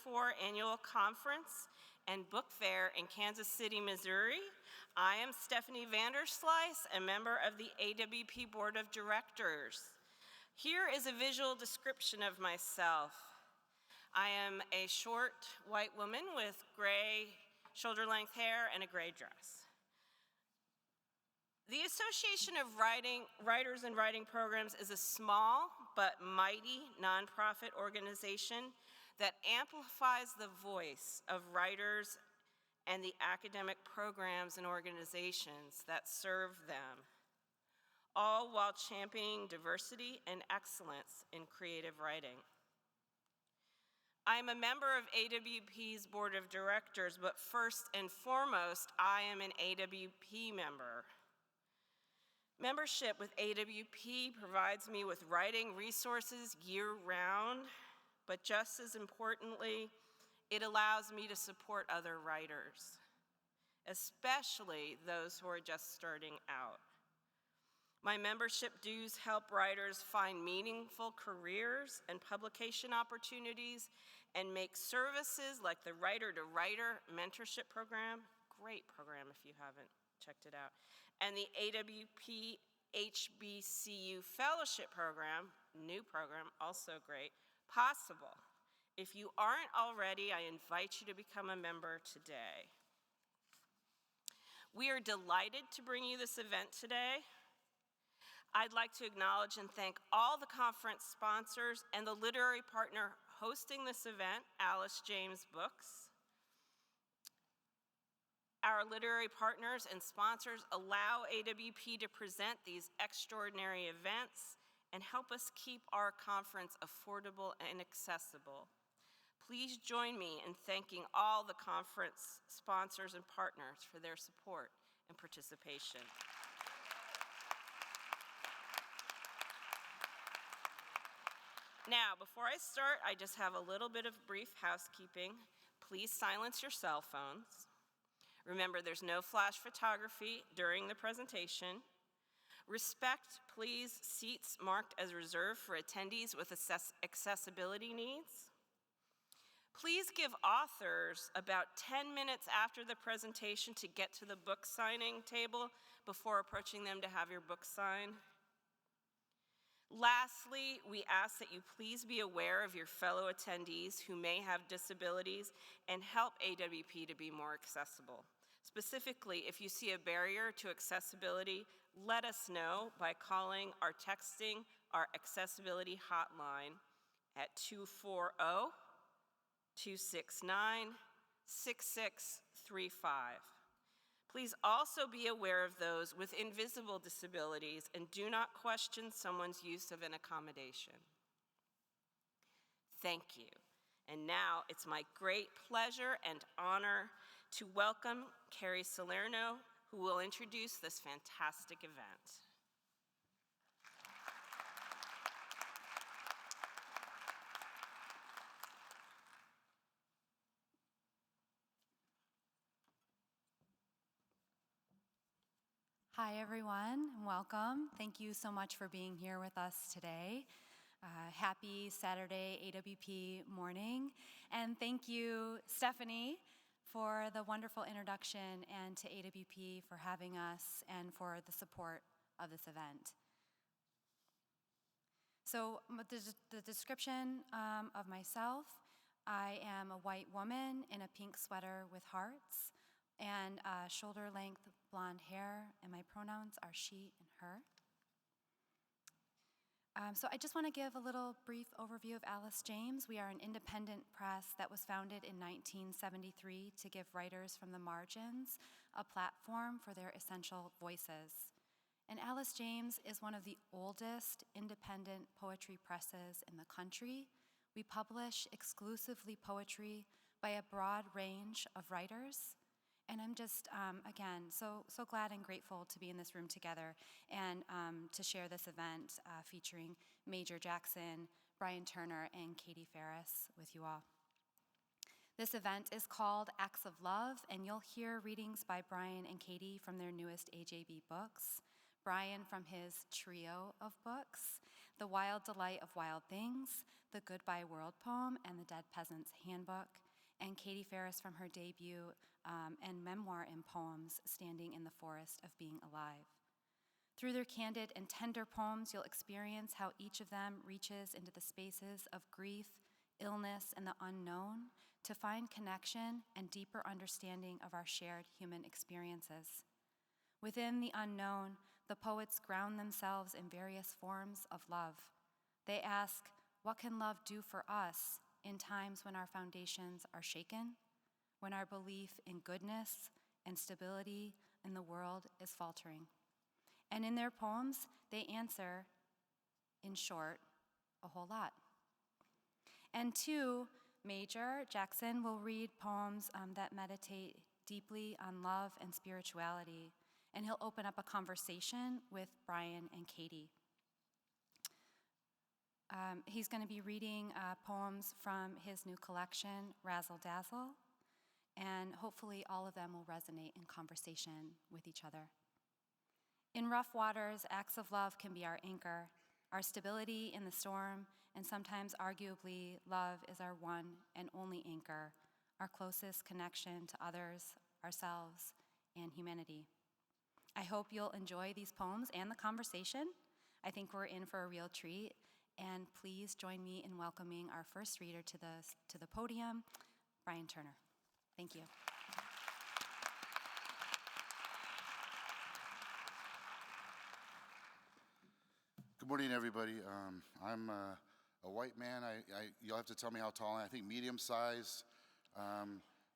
2024 Annual Conference and Book Fair in Kansas City, Missouri. I am Stephanie Vanderslice, a member of the AWP Board of Directors. Here is a visual description of myself. I am a short white woman with gray shoulder-length hair and a gray dress. The Association of Writers and Writing Programs is a small but mighty nonprofit organization that amplifies the voice of writers and the academic programs and organizations that serve them, all while championing diversity and excellence in creative writing. I am a member of AWP's Board of Directors, but first and foremost, I am an AWP member. Membership with AWP provides me with writing resources year-round, but just as importantly, it allows me to support other writers, especially those who are just starting out. My membership dues help writers find meaningful careers and publication opportunities and make services like the Writer to Writer Mentorship Program, great program if you haven't checked it out, and the AWP HBCU Fellowship Program, new program, also great, possible. If you aren't already, I invite you to become a member today. We are delighted to bring you this event today. I'd like to acknowledge and thank all the conference sponsors and the literary partner hosting this event, Alice James Books. Our literary partners and sponsors allow AWP to present these extraordinary events and help us keep our conference affordable and accessible. Please join me in thanking all the conference sponsors and partners for their support and participation. Now, before I start, I just have a little bit of brief housekeeping. Please silence your cell phones. Remember, there's no flash photography during the presentation. Respect, please, seats marked as reserved for attendees with accessibility needs. Please give authors about 10 minutes after the presentation to get to the book signing table before approaching them to have your book signed. Lastly, we ask that you please be aware of your fellow attendees who may have disabilities and help AWP to be more accessible. Specifically, if you see a barrier to accessibility, let us know by calling or texting our accessibility hotline at 240-269-6635. Please also be aware of those with invisible disabilities and do not question someone's use of an accommodation. Thank you. And now it's my great pleasure and honor to welcome Carrie Salerno, who will introduce this fantastic event. Hi, everyone, and welcome. Thank you so much for being here with us today. Happy Saturday AWP morning. And thank you, Stephanie, for the wonderful introduction, and to AWP for having us and for the support of this event. So the description of myself, I am a white woman in a pink sweater with hearts and shoulder-length blonde hair, and my pronouns are she and her. So I just want to give a little brief overview of Alice James. We are an independent press that was founded in 1973 to give writers from the margins a platform for their essential voices. And Alice James is one of the oldest independent poetry presses in the country. We publish exclusively poetry by a broad range of writers. And I'm just, again, so glad and grateful to be in this room together and to share this event featuring Major Jackson, Brian Turner, and Katie Farris with you all. This event is called Acts of Love, and you'll hear readings by Brian and Katie from their newest AJB books, Brian from his trio of books, The Wild Delight of Wild Things, the Goodbye World poem, and the Dead Peasant's Handbook, and Katie Farris from her debut and memoir-in-poems, Standing in the Forest of Being Alive. Through their candid and tender poems, you'll experience how each of them reaches into the spaces of grief, illness, and the unknown to find connection and deeper understanding of our shared human experiences. Within the unknown, the poets ground themselves in various forms of love. They ask, what can love do for us in times when our foundations are shaken, when our belief in goodness and stability in the world is faltering? And in their poems, they answer, in short, a whole lot. And two, Major Jackson will read poems that meditate deeply on love and spirituality, and he'll open up a conversation with Brian and Katie. He's going to be reading poems from his new collection, Razzle Dazzle, and hopefully all of them will resonate in conversation with each other. In rough waters, acts of love can be our anchor, our stability in the storm, and sometimes arguably love is our one and only anchor, our closest connection to others, ourselves, and humanity. I hope you'll enjoy these poems and the conversation. I think we're in for a real treat, and please join me in welcoming our first reader to the podium, Brian Turner. Thank you. Good morning, everybody. I'm a white man. You'll have to tell me how tall I am. I think medium-sized,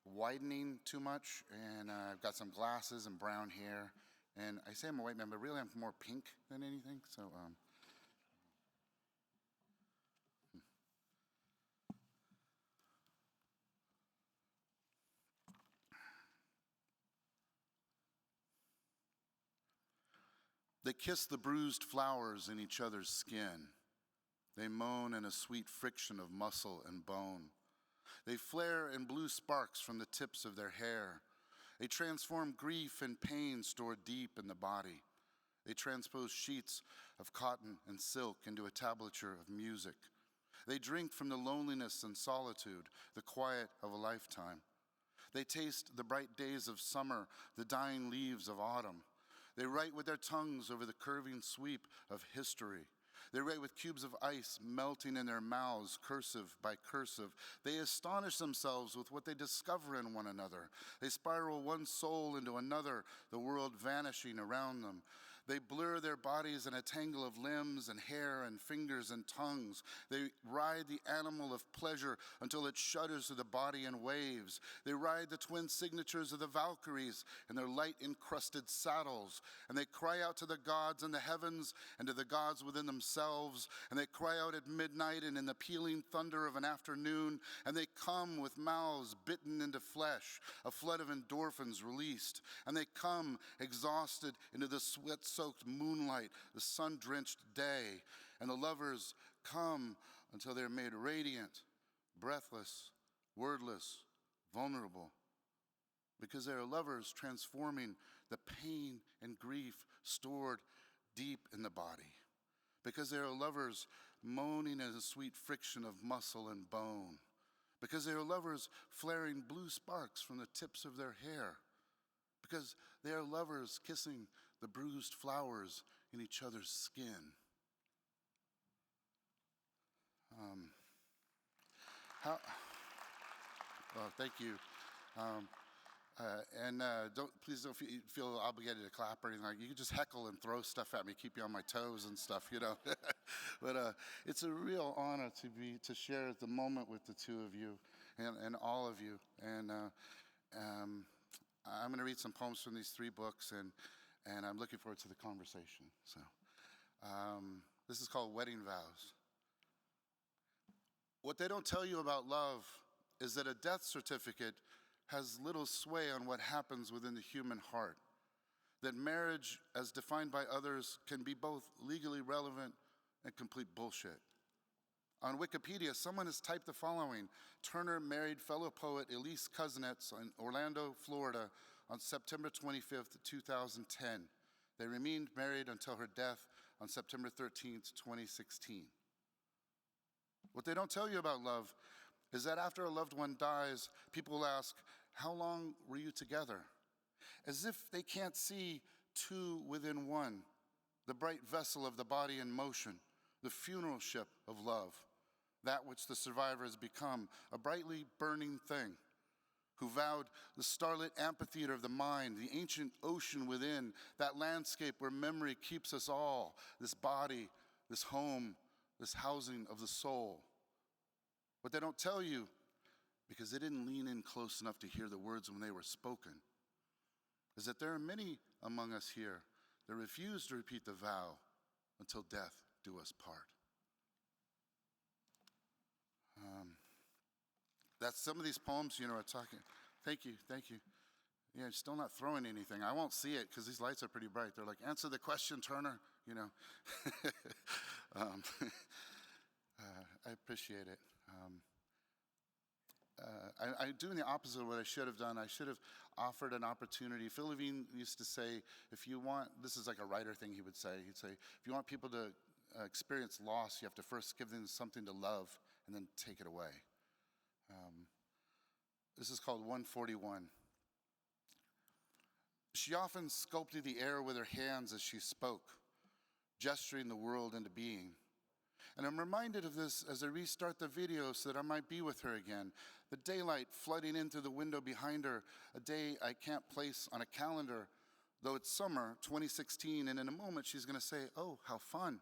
widening too much, and I've got some glasses and brown hair. And I say I'm a white man, but really I'm more pink than anything. So, They kiss the bruised flowers in each other's skin. They moan in a sweet friction of muscle and bone. They flare in blue sparks from the tips of their hair. They transform grief and pain stored deep in the body. They transpose sheets of cotton and silk into a tablature of music. They drink from the loneliness and solitude, the quiet of a lifetime. They taste the bright days of summer, the dying leaves of autumn. They write with their tongues over the curving sweep of history. They write with cubes of ice melting in their mouths, cursive by cursive. They astonish themselves with what they discover in one another. They spiral one soul into another, the world vanishing around them. They blur their bodies in a tangle of limbs and hair and fingers and tongues. They ride the animal of pleasure until it shudders through the body in waves. They ride the twin signatures of the Valkyries in their light-encrusted saddles. And they cry out to the gods in the heavens and to the gods within themselves. And they cry out at midnight and in the pealing thunder of an afternoon. And they come with mouths bitten into flesh, a flood of endorphins released. And they come exhausted into the sweat-soaked moonlight, the sun-drenched day, and the lovers come until they're made radiant, breathless, wordless, vulnerable, because they are lovers transforming the pain and grief stored deep in the body, because they are lovers moaning in a sweet friction of muscle and bone, because they are lovers flaring blue sparks from the tips of their hair, because they are lovers kissing the bruised flowers in each other's skin. Well, thank you. Please don't feel obligated to clap or anything. You can just heckle and throw stuff at me, keep you on my toes and stuff, you know. But it's a real honor to share the moment with the two of you and all of you. And I'm going to read some poems from these three books, and I'm looking forward to the conversation. So this is called Wedding Vows. What they don't tell you about love is that a death certificate has little sway on what happens within the human heart. That marriage, as defined by others, can be both legally relevant and complete bullshit. On Wikipedia, someone has typed the following: Turner married fellow poet Elise Kuznets in Orlando, Florida, on September 25th, 2010. They remained married until her death on September 13th, 2016. What they don't tell you about love is that after a loved one dies, people will ask, how long were you together? As if they can't see two within one, the bright vessel of the body in motion, the funeral ship of love, that which the survivor has become, a brightly burning thing, who vowed the starlit amphitheater of the mind, the ancient ocean within, that landscape where memory keeps us all, this body, this home, this housing of the soul. What they don't tell you, because they didn't lean in close enough to hear the words when they were spoken, is that there are many among us here that refuse to repeat the vow until death do us part. That's some of these poems, are talking. Thank you. Yeah, still not throwing anything. I won't see it because these lights are pretty bright. They're like, answer the question, Turner, I appreciate it. I'm doing the opposite of what I should have done. I should have offered an opportunity. Phil Levine used to say, if you want, this is like a writer thing he would say, he'd say, if you want people to experience loss, you have to first give them something to love and then take it away. This is called 141. She often sculpted the air with her hands as she spoke, gesturing the world into being. And I'm reminded of this as I restart the video so that I might be with her again. The daylight flooding in through the window behind her, a day I can't place on a calendar, though it's summer 2016, and in a moment she's going to say, oh, how fun,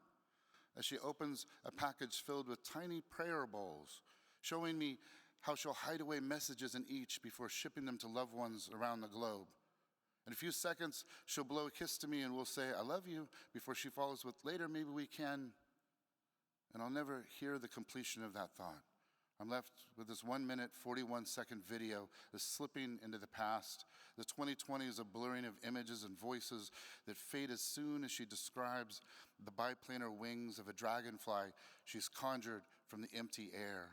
as she opens a package filled with tiny prayer bowls, showing me how she'll hide away messages in each before shipping them to loved ones around the globe. In a few seconds, she'll blow a kiss to me and we'll say, I love you, before she follows with, later, maybe we can. And I'll never hear the completion of that thought. I'm left with this 1 minute, 41-second video that's slipping into the past. The 2020 is a blurring of images and voices that fade as soon as she describes the biplanar wings of a dragonfly she's conjured from the empty air,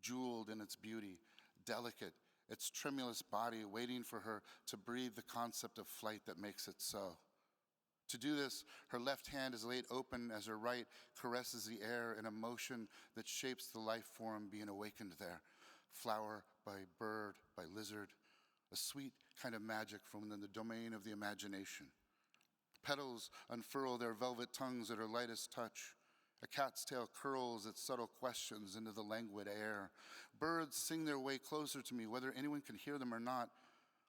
jeweled in its beauty, delicate, its tremulous body waiting for her to breathe the concept of flight that makes it so. To do this, her left hand is laid open as her right caresses the air in a motion that shapes the life form being awakened there. Flower by bird, by lizard, a sweet kind of magic from within the domain of the imagination. Petals unfurl their velvet tongues at her lightest touch. A cat's tail curls its subtle questions into the languid air. Birds sing their way closer to me, whether anyone can hear them or not,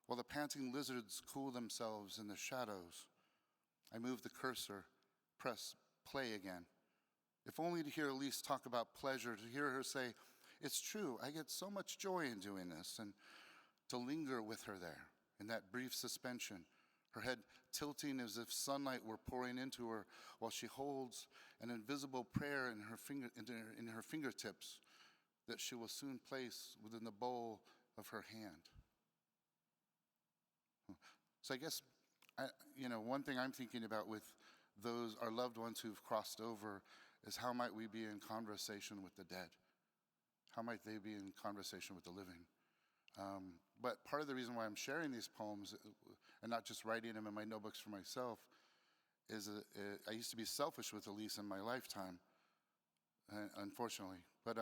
while the panting lizards cool themselves in the shadows. I move the cursor, press play again. If only to hear Elise talk about pleasure, to hear her say, it's true, I get so much joy in doing this, and to linger with her there in that brief suspension, her head tilting as if sunlight were pouring into her while she holds an invisible prayer in her fingertips that she will soon place within the bowl of her hand. So I guess, one thing I'm thinking about with those, our loved ones who've crossed over, is how might we be in conversation with the dead? How might they be in conversation with the living? But part of the reason why I'm sharing these poems, and not just writing them in my notebooks for myself, is I used to be selfish with Elise in my lifetime, unfortunately. But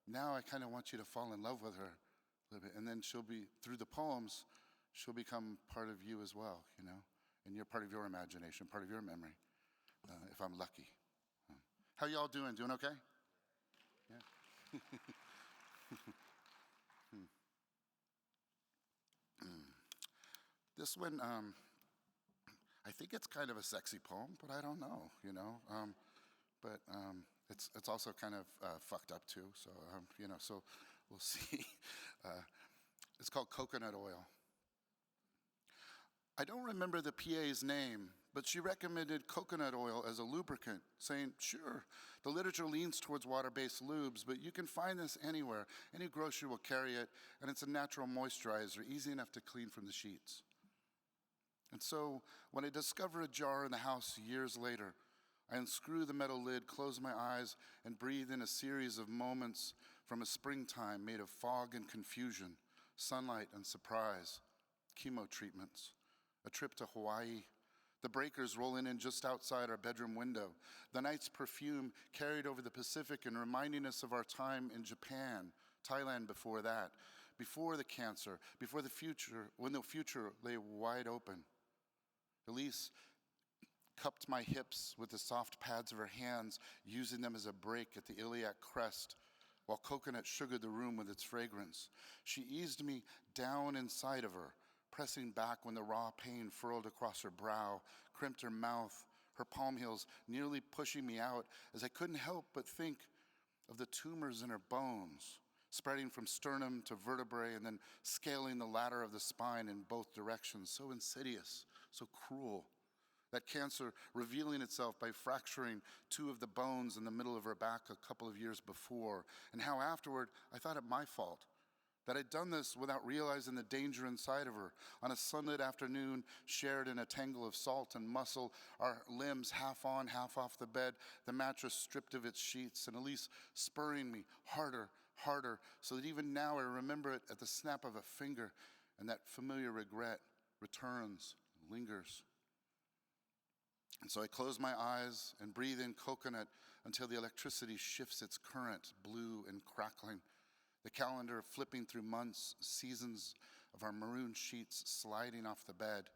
now I kind of want you to fall in love with her a little bit. And then she'll be, through the poems, she'll become part of you as well, and you're part of your imagination, part of your memory, if I'm lucky. How y'all doing? Doing okay? Yeah. This one, I think it's kind of a sexy poem, but I don't know, but it's also kind of fucked up too, so, so we'll see. It's called Coconut Oil. I don't remember the PA's name, but she recommended coconut oil as a lubricant, saying, sure, the literature leans towards water-based lubes, but you can find this anywhere. Any grocery will carry it, and it's a natural moisturizer, easy enough to clean from the sheets. And so, when I discover a jar in the house years later, I unscrew the metal lid, close my eyes, and breathe in a series of moments from a springtime made of fog and confusion, sunlight and surprise, chemo treatments, a trip to Hawaii, The breakers rolling in just outside our bedroom window. The night's perfume carried over the Pacific and reminding us of our time in Japan, Thailand before that, before the cancer, before the future, when the future lay wide open. Elise cupped my hips with the soft pads of her hands, using them as a break at the iliac crest, while coconut sugared the room with its fragrance. She eased me down inside of her, pressing back when the raw pain furled across her brow, crimped her mouth, her palm heels nearly pushing me out as I couldn't help but think of the tumors in her bones, spreading from sternum to vertebrae and then scaling the ladder of the spine in both directions, so insidious, so cruel. That cancer revealing itself by fracturing two of the bones in the middle of her back a couple of years before, and how afterward I thought it my fault, that I'd done this without realizing the danger inside of her. On a sunlit afternoon, shared in a tangle of salt and muscle, our limbs half on, half off the bed, the mattress stripped of its sheets, and Elise spurring me harder, harder, so that even now I remember it at the snap of a finger, and that familiar regret returns, lingers. And so I close my eyes and breathe in coconut until the electricity shifts its current, blue and crackling. The calendar flipping through months, seasons of our maroon sheets sliding off the bed.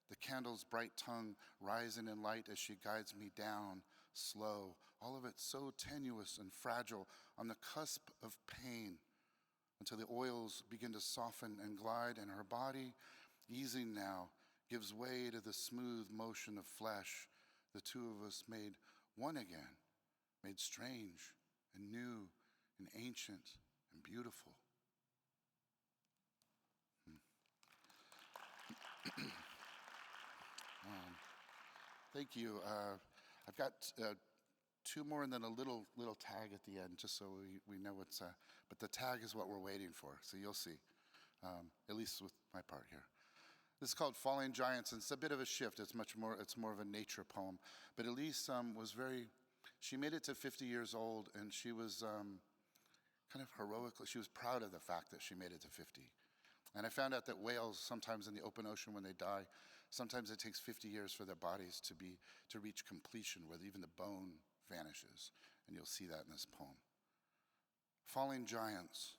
The candle's bright tongue rising in light as she guides me down, slow, all of it so tenuous and fragile, on the cusp of pain, until the oils begin to soften and glide, and her body, easing now, gives way to the smooth motion of flesh. The two of us made one again, made strange and new and ancient and beautiful. Thank you. I've got two more and then a little tag at the end, just so we know what's, but the tag is what we're waiting for, so you'll see, at least with my part here. This is called Falling Giants, and it's a bit of a shift. It's more of a nature poem. But Elise she made it to 50 years old, and she was kind of heroically, she was proud of the fact that she made it to 50. And I found out that whales, sometimes in the open ocean when they die, sometimes it takes 50 years for their bodies to reach completion, where even the bone vanishes. And you'll see that in this poem. Falling Giants.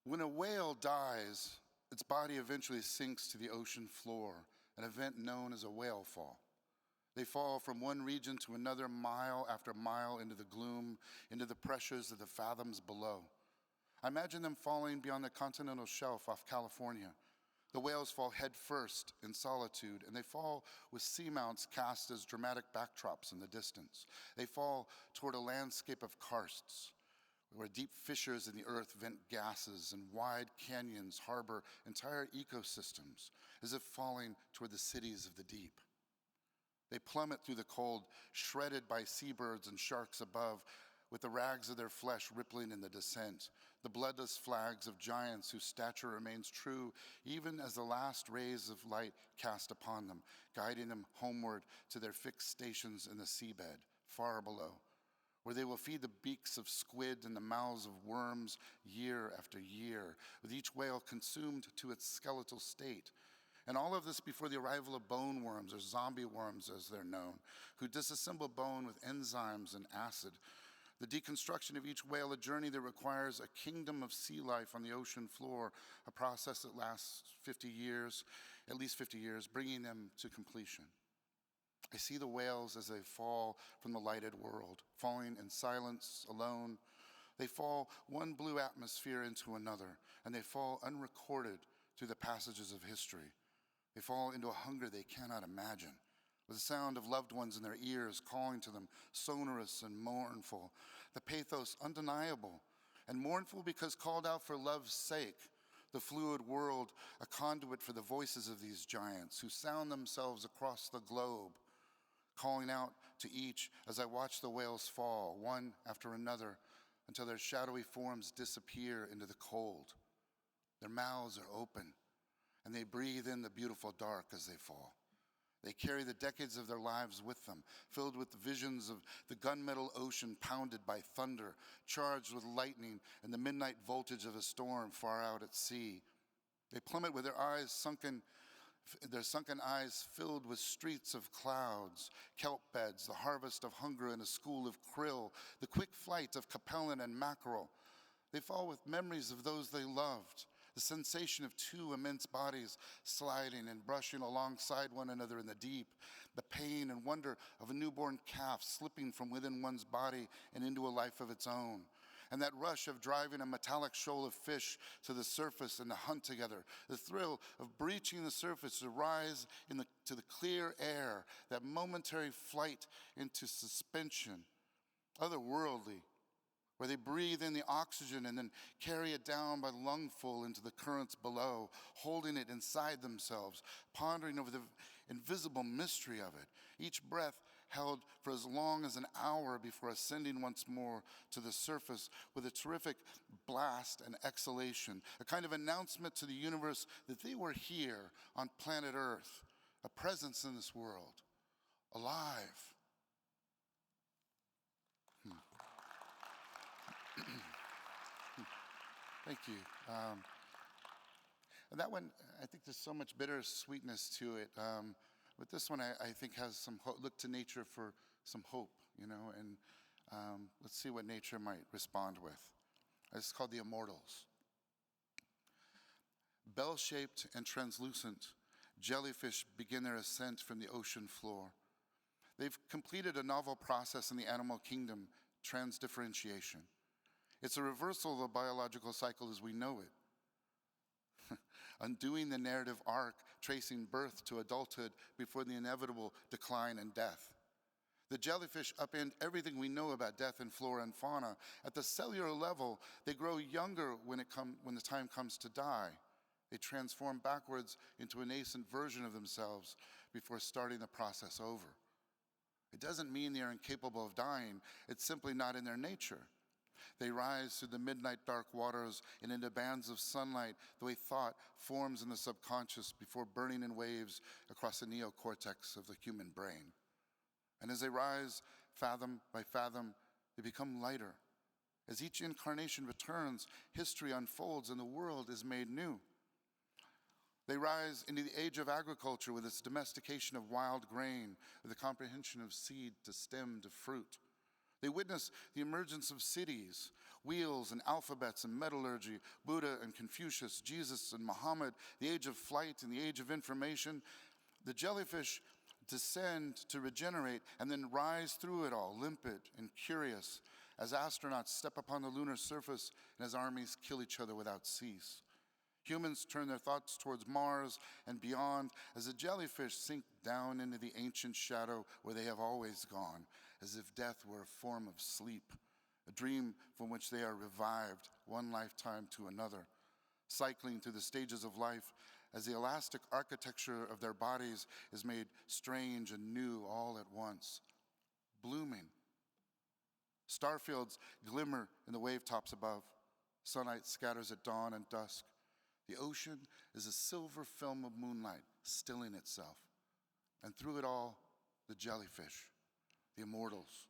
When a whale dies, its body eventually sinks to the ocean floor, an event known as a whale fall. They fall from one region to another, mile after mile, into the gloom, into the pressures of the fathoms below. I imagine them falling beyond the continental shelf off California. The whales fall head first in solitude, and they fall with seamounts cast as dramatic backdrops in the distance. They fall toward a landscape of karsts, where deep fissures in the earth vent gases and wide canyons harbor entire ecosystems, as if falling toward the cities of the deep. They plummet through the cold, shredded by seabirds and sharks above, with the rags of their flesh rippling in the descent, the bloodless flags of giants whose stature remains true even as the last rays of light cast upon them, guiding them homeward to their fixed stations in the seabed, far below, where they will feed the beaks of squid and the mouths of worms year after year, with each whale consumed to its skeletal state. And all of this before the arrival of bone worms, or zombie worms as they're known, who disassemble bone with enzymes and acid. The deconstruction of each whale, a journey that requires a kingdom of sea life on the ocean floor, a process that lasts 50 years, at least 50 years, bringing them to completion. I see the whales as they fall from the lighted world, falling in silence, alone. They fall one blue atmosphere into another, and they fall unrecorded through the passages of history. They fall into a hunger they cannot imagine, with the sound of loved ones in their ears calling to them, sonorous and mournful, the pathos undeniable, and mournful because called out for love's sake, the fluid world a conduit for the voices of these giants who sound themselves across the globe, calling out to each as I watch the whales fall, one after another, until their shadowy forms disappear into the cold. Their mouths are open, and they breathe in the beautiful dark as they fall. They carry the decades of their lives with them, filled with visions of the gunmetal ocean pounded by thunder, charged with lightning and the midnight voltage of a storm far out at sea. They plummet with their eyes sunken their sunken eyes filled with streets of clouds, kelp beds, the harvest of hunger in a school of krill, the quick flight of capellan and mackerel. They fall with memories of those they loved, the sensation of two immense bodies sliding and brushing alongside one another in the deep, the pain and wonder of a newborn calf slipping from within one's body and into a life of its own. And that rush of driving a metallic shoal of fish to the surface and to hunt together, the thrill of breaching the surface to rise to the clear air, that momentary flight into suspension, otherworldly, where they breathe in the oxygen and then carry it down by the lungful into the currents below, holding it inside themselves, pondering over the invisible mystery of it. Each breath held for as long as an hour before ascending once more to the surface with a terrific blast and exhalation, a kind of announcement to the universe that they were here on planet Earth, a presence in this world, alive. Thank you. And that one, I think there's so much bittersweetness to it. But this one, I think, has some hope. Look to nature for some hope, and let's see what nature might respond with. It's called the Immortals. Bell-shaped and translucent, jellyfish begin their ascent from the ocean floor. They've completed a novel process in the animal kingdom, transdifferentiation. It's a reversal of the biological cycle as we know it. Undoing the narrative arc, tracing birth to adulthood before the inevitable decline and death. The jellyfish upend everything we know about death in flora and fauna. At the cellular level, they grow younger when the time comes to die. They transform backwards into a nascent version of themselves before starting the process over. It doesn't mean they are incapable of dying. It's simply not in their nature. They rise through the midnight dark waters and into bands of sunlight the way thought forms in the subconscious before burning in waves across the neocortex of the human brain. And as they rise fathom by fathom, they become lighter. As each incarnation returns, history unfolds and the world is made new. They rise into the age of agriculture with its domestication of wild grain, with the comprehension of seed to stem to fruit. They witness the emergence of cities, wheels and alphabets and metallurgy, Buddha and Confucius, Jesus and Muhammad, the age of flight and the age of information. The jellyfish descend to regenerate and then rise through it all, limpid and curious, as astronauts step upon the lunar surface and as armies kill each other without cease. Humans turn their thoughts towards Mars and beyond as the jellyfish sink down into the ancient shadow where they have always gone, as if death were a form of sleep, a dream from which they are revived one lifetime to another, cycling through the stages of life as the elastic architecture of their bodies is made strange and new all at once, blooming. Starfields glimmer in the wave tops above. Sunlight scatters at dawn and dusk. The ocean is a silver film of moonlight stilling itself. And through it all, the jellyfish, the immortals.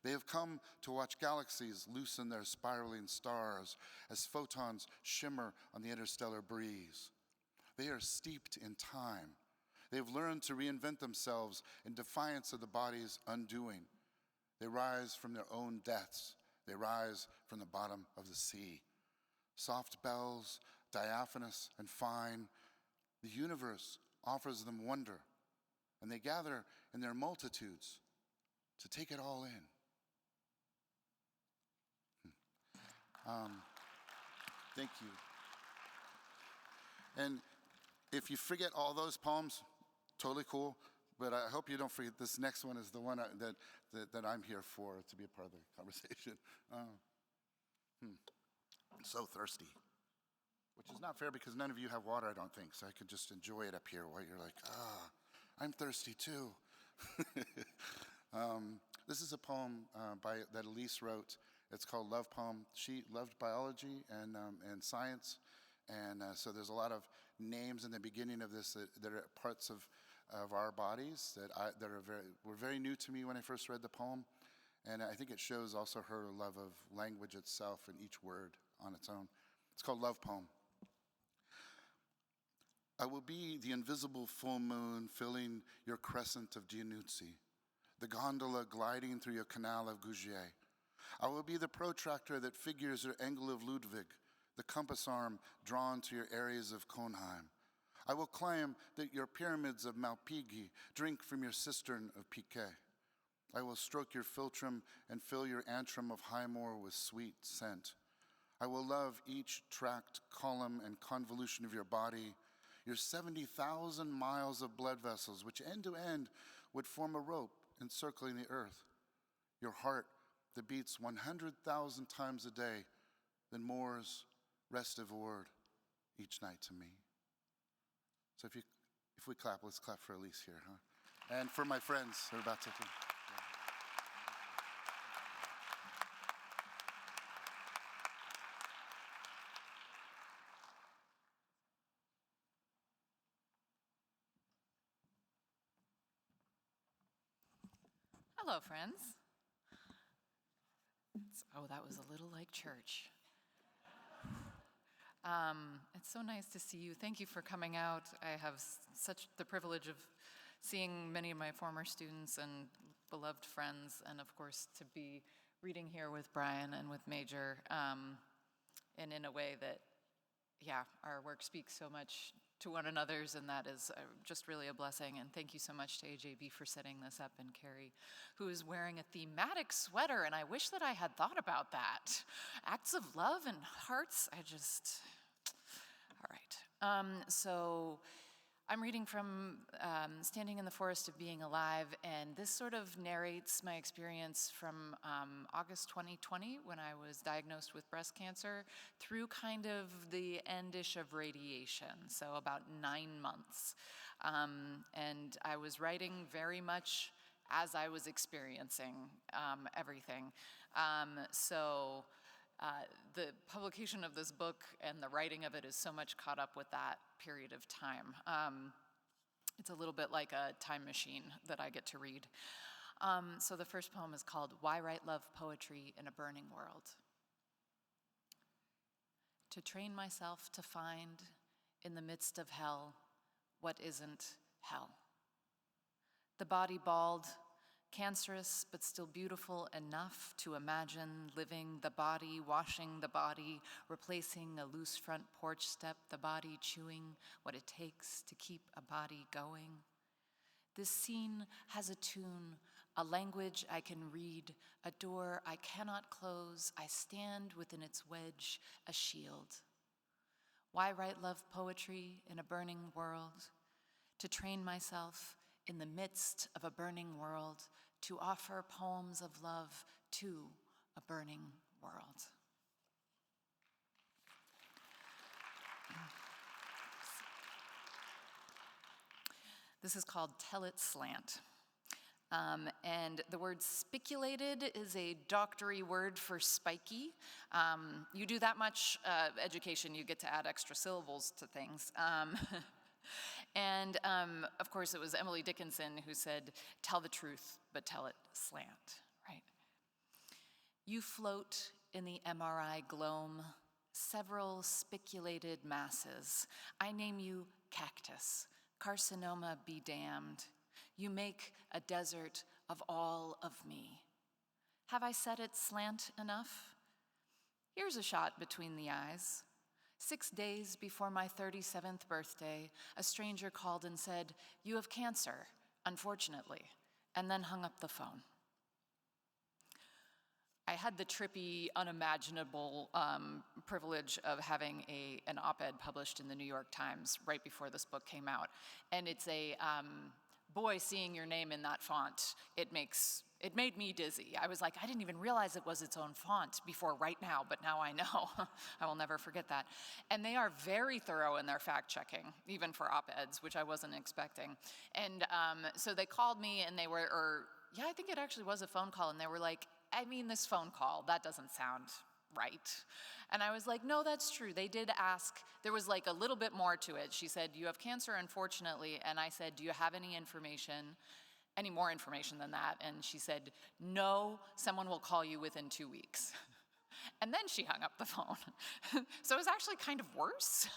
They have come to watch galaxies loosen their spiraling stars as photons shimmer on the interstellar breeze. They are steeped in time. They have learned to reinvent themselves in defiance of the body's undoing. They rise from their own deaths. They rise from the bottom of the sea. Soft bells, diaphanous and fine, the universe offers them wonder, and they gather in their multitudes to take it all in. Thank you. And if you forget all those poems, totally cool, but I hope you don't forget this next one is the one that I'm here for, to be a part of the conversation. I'm so thirsty, which is not fair because none of you have water, I don't think, so I could just enjoy it up here while you're like, I'm thirsty too. This is a poem that Elise wrote. It's called Love Poem. She loved biology and science, and so there's a lot of names in the beginning of this that are parts of our bodies that were very new to me when I first read the poem, and I think it shows also her love of language itself and each word on its own. It's called Love Poem. I will be the invisible full moon filling your crescent of Giannuzzi, the gondola gliding through your canal of Gougier. I will be the protractor that figures your angle of Ludwig, the compass arm drawn to your areas of Konheim. I will claim that your pyramids of Malpighi drink from your cistern of Piquet. I will stroke your philtrum and fill your antrim of Highmore with sweet scent. I will love each tract, column, and convolution of your body, your 70,000 miles of blood vessels, which end to end would form a rope encircling the earth. Your heart that beats 100,000 times a day, then Moore's restive word each night to me. So if we clap, let's clap for Elise here, huh? And for my friends who are about to come. Hello, friends. Oh, that was a little like church. It's so nice to see you. Thank you for coming out. I have such the privilege of seeing many of my former students and beloved friends, and of course to be reading here with Brian and with Major, and in a way that, yeah, our work speaks so much to one another's, and that is just really a blessing. And thank you so much to AJB for setting this up, and Carrie, who is wearing a thematic sweater, and I wish that I had thought about that. Acts of love and hearts, all right. So I'm reading from Standing in the Forest of Being Alive, and this sort of narrates my experience from August 2020 when I was diagnosed with breast cancer through kind of the endish of radiation, so about 9 months. And I was writing very much as I was experiencing everything. The publication of this book and the writing of it is so much caught up with that period of time. It's a little bit like a time machine that I get to read. So the first poem is called Why Write Love Poetry in a Burning World? To train myself to find in the midst of hell what isn't hell. The body bald, cancerous but still beautiful enough to imagine living the body, washing the body, replacing a loose front porch step, the body chewing what it takes to keep a body going. This scene has a tune, a language I can read, a door I cannot close. I stand within its wedge, a shield. Why write love poetry in a burning world? To train myself in the midst of a burning world, to offer poems of love to a burning world. This is called Tell It Slant. And the word spiculated is a doctory word for spiky. You do that much education, you get to add extra syllables to things. And of course, it was Emily Dickinson who said, tell the truth, but tell it slant, right? You float in the MRI gloam, several spiculated masses. I name you cactus, carcinoma be damned. You make a desert of all of me. Have I said it slant enough? Here's a shot between the eyes. 6 days before my 37th birthday, a stranger called and said, you have cancer, unfortunately, and then hung up the phone. I had the trippy, unimaginable privilege of having an op-ed published in the New York Times right before this book came out. And it's a, boy, seeing your name in that font, it made me dizzy. I was like, I didn't even realize it was its own font before right now, but now I know. I will never forget that. And they are very thorough in their fact-checking, even for op-eds, which I wasn't expecting. And so they called me and they were, I think it actually was a phone call, and they were like, I mean, this phone call, that doesn't sound right. And I was like, no, that's true. They did ask, there was like a little bit more to it. She said, you have cancer, unfortunately. And I said, do you have any more information than that? And she said, no, someone will call you within 2 weeks. And then she hung up the phone. So it was actually kind of worse.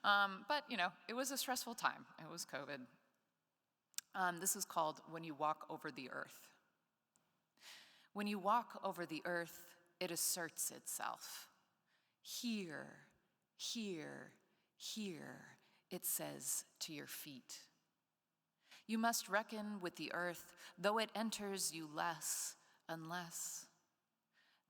But, it was a stressful time. It was COVID. This is called When You Walk Over the Earth. When you walk over the earth, it asserts itself. Here, here, here, it says to your feet. You must reckon with the earth, though it enters you less and less.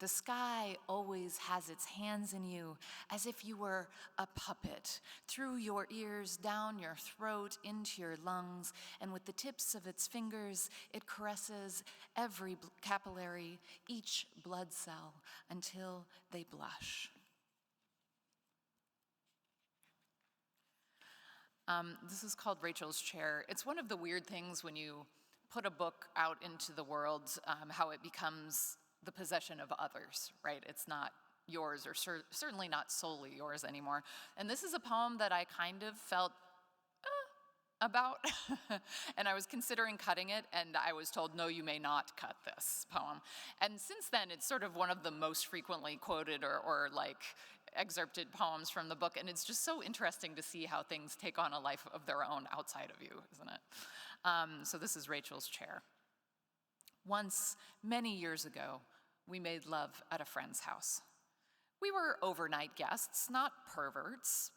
The sky always has its hands in you, as if you were a puppet, through your ears, down your throat, into your lungs, and with the tips of its fingers, it caresses every capillary, each blood cell, until they blush. This is called Rachel's Chair. It's one of the weird things when you put a book out into the world, how it becomes the possession of others, right? It's not yours, or certainly not solely yours anymore. And this is a poem that I kind of felt about, and I was considering cutting it, and I was told, no, you may not cut this poem. And since then, it's sort of one of the most frequently quoted or excerpted poems from the book, and it's just so interesting to see how things take on a life of their own outside of you, isn't it? So this is Rachel's Chair. Once, many years ago, we made love at a friend's house. We were overnight guests, not perverts,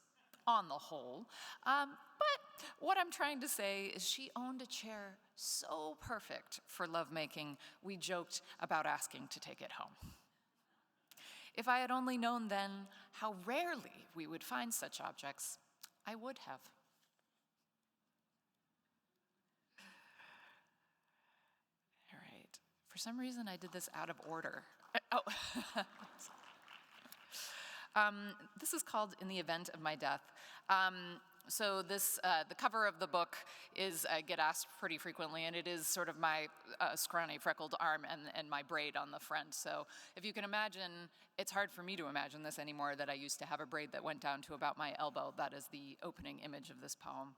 on the whole. But what I'm trying to say is she owned a chair so perfect for lovemaking, we joked about asking to take it home. If I had only known then how rarely we would find such objects, I would have. For some reason, I did this out of order. This is called In the Event of My Death. So this, the cover of the book is, I get asked pretty frequently, and it is sort of my scrawny, freckled arm and my braid on the front. So if you can imagine, it's hard for me to imagine this anymore, that I used to have a braid that went down to about my elbow. That is the opening image of this poem,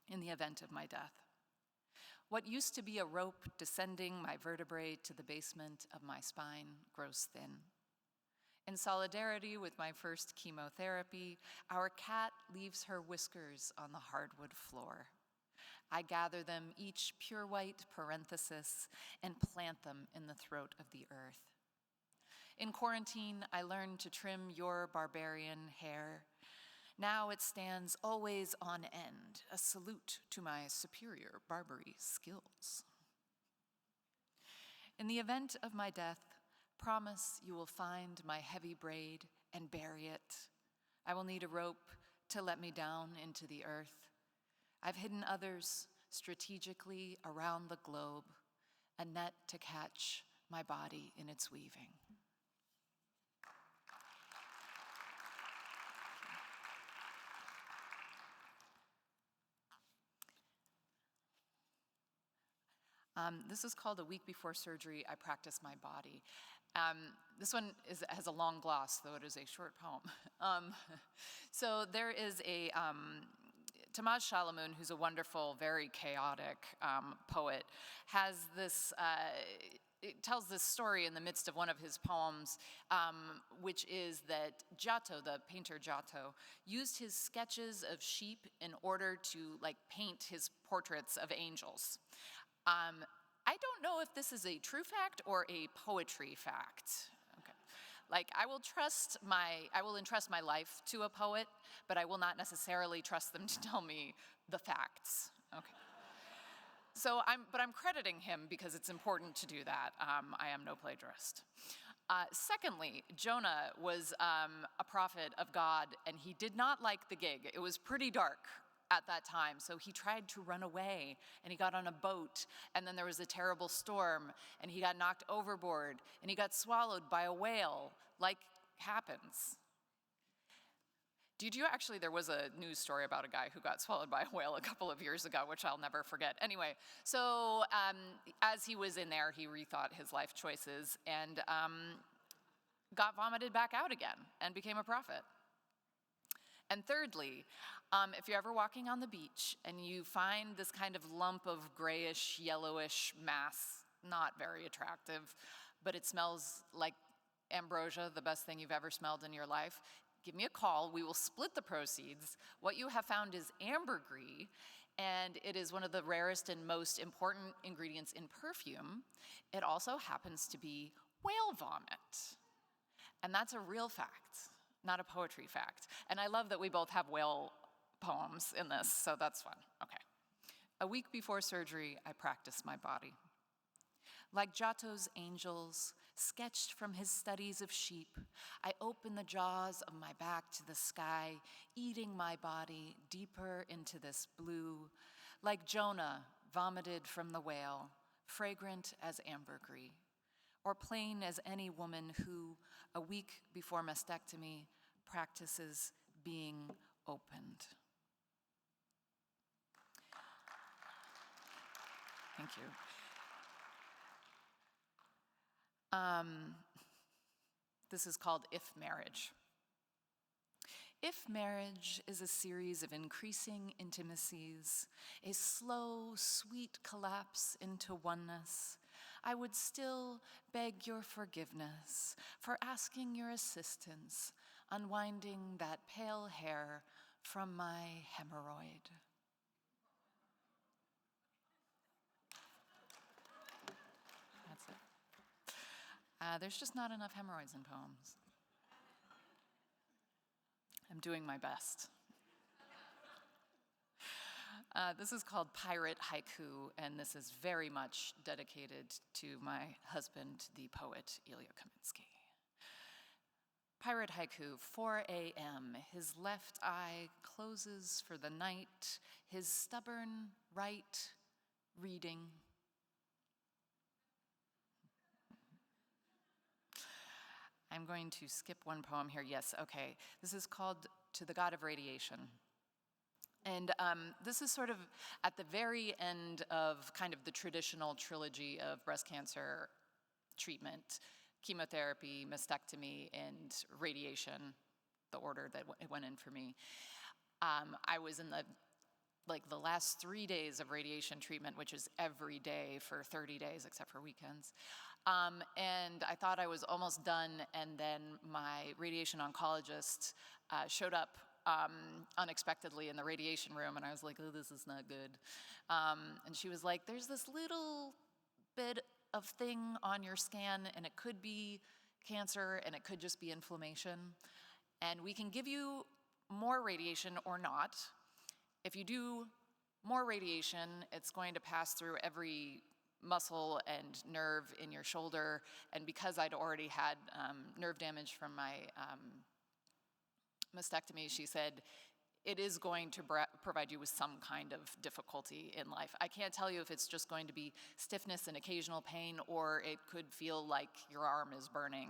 In the Event of My Death. What used to be a rope descending my vertebrae to the basement of my spine grows thin. In solidarity with my first chemotherapy, our cat leaves her whiskers on the hardwood floor. I gather them, each pure white parenthesis, and plant them in the throat of the earth. In quarantine, I learned to trim your barbarian hair. Now it stands always on end, a salute to my superior Barbary skills. In the event of my death, promise you will find my heavy braid and bury it. I will need a rope to let me down into the earth. I've hidden others strategically around the globe, a net to catch my body in its weaving. This is called A Week Before Surgery, I Practice My Body. This one has a long gloss, though it is a short poem. So there is a, Tamaz Shalamoon, who's a wonderful, very chaotic poet, has this, it tells this story in the midst of one of his poems, which is that Giotto, the painter Giotto, used his sketches of sheep in order to paint his portraits of angels. I don't know if this is a true fact or a poetry fact. Okay. I will entrust my life to a poet, but I will not necessarily trust them to tell me the facts. Okay. So I'm crediting him because it's important to do that. I am no plagiarist. Secondly, Jonah was a prophet of God, and he did not like the gig. It was pretty dark at that time, so he tried to run away, and he got on a boat, and then there was a terrible storm, and he got knocked overboard, and he got swallowed by a whale, like happens. Actually, there was a news story about a guy who got swallowed by a whale a couple of years ago, which I'll never forget. Anyway, so as he was in there, he rethought his life choices and got vomited back out again and became a prophet. And thirdly, if you're ever walking on the beach and you find this kind of lump of grayish, yellowish mass, not very attractive, but it smells like ambrosia, the best thing you've ever smelled in your life, give me a call. We will split the proceeds. What you have found is ambergris, and it is one of the rarest and most important ingredients in perfume. It also happens to be whale vomit. And that's a real fact, not a poetry fact. And I love that we both have whale poems in this, so that's fun. Okay. A week before surgery, I practiced my body. Like Giotto's angels, sketched from his studies of sheep, I open the jaws of my back to the sky, eating my body deeper into this blue, like Jonah vomited from the whale, fragrant as ambergris, or plain as any woman who, a week before mastectomy, practices being opened. Thank you. This is called If Marriage. If marriage is a series of increasing intimacies, a slow, sweet collapse into oneness, I would still beg your forgiveness for asking your assistance unwinding that pale hair from my hemorrhoid. That's it. There's just not enough hemorrhoids in poems. I'm doing my best. This is called Pirate Haiku, and this is very much dedicated to my husband, the poet Ilya Kaminsky. Pirate Haiku, 4 a.m., his left eye closes for the night, his stubborn right reading. I'm going to skip one poem here. Yes, okay. This is called To the God of Radiation. And this is sort of at the very end of kind of the traditional trilogy of breast cancer treatment: chemotherapy, mastectomy, and radiation, the order that it went in for me. I was in the last 3 days of radiation treatment, which is every day for 30 days except for weekends. And I thought I was almost done, and then my radiation oncologist showed up unexpectedly in the radiation room, and I was like, oh, this is not good. And she was like, there's this little bit of thing on your scan, and it could be cancer, and it could just be inflammation. And we can give you more radiation or not. If you do more radiation, it's going to pass through every muscle and nerve in your shoulder. And because I'd already had nerve damage from my mastectomy, she said, it is going to provide you with some kind of difficulty in life. I can't tell you if it's just going to be stiffness and occasional pain, or it could feel like your arm is burning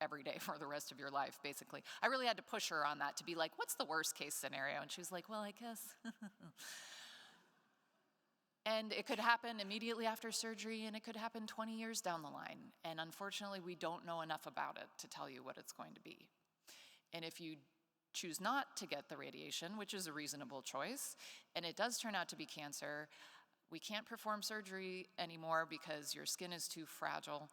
every day for the rest of your life, basically. I really had to push her on that to be like, what's the worst case scenario? And she was like, well, I guess. And it could happen immediately after surgery, and it could happen 20 years down the line. And unfortunately, we don't know enough about it to tell you what it's going to be. And if you choose not to get the radiation, which is a reasonable choice, and it does turn out to be cancer, we can't perform surgery anymore because your skin is too fragile.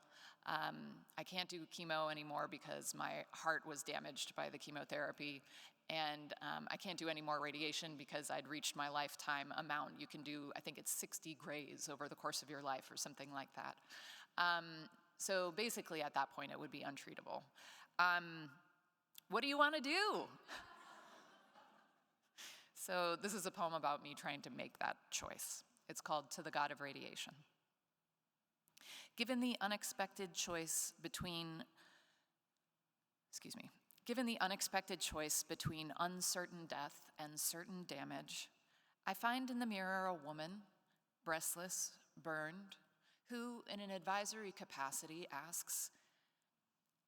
I can't do chemo anymore because my heart was damaged by the chemotherapy. And I can't do any more radiation because I'd reached my lifetime amount. You can do, I think it's 60 grays over the course of your life or something like that. So basically at that point it would be untreatable. What do you want to do? So this is a poem about me trying to make that choice. It's called To the God of Radiation. Given the unexpected choice between uncertain death and certain damage, I find in the mirror a woman, breastless, burned, who in an advisory capacity asks,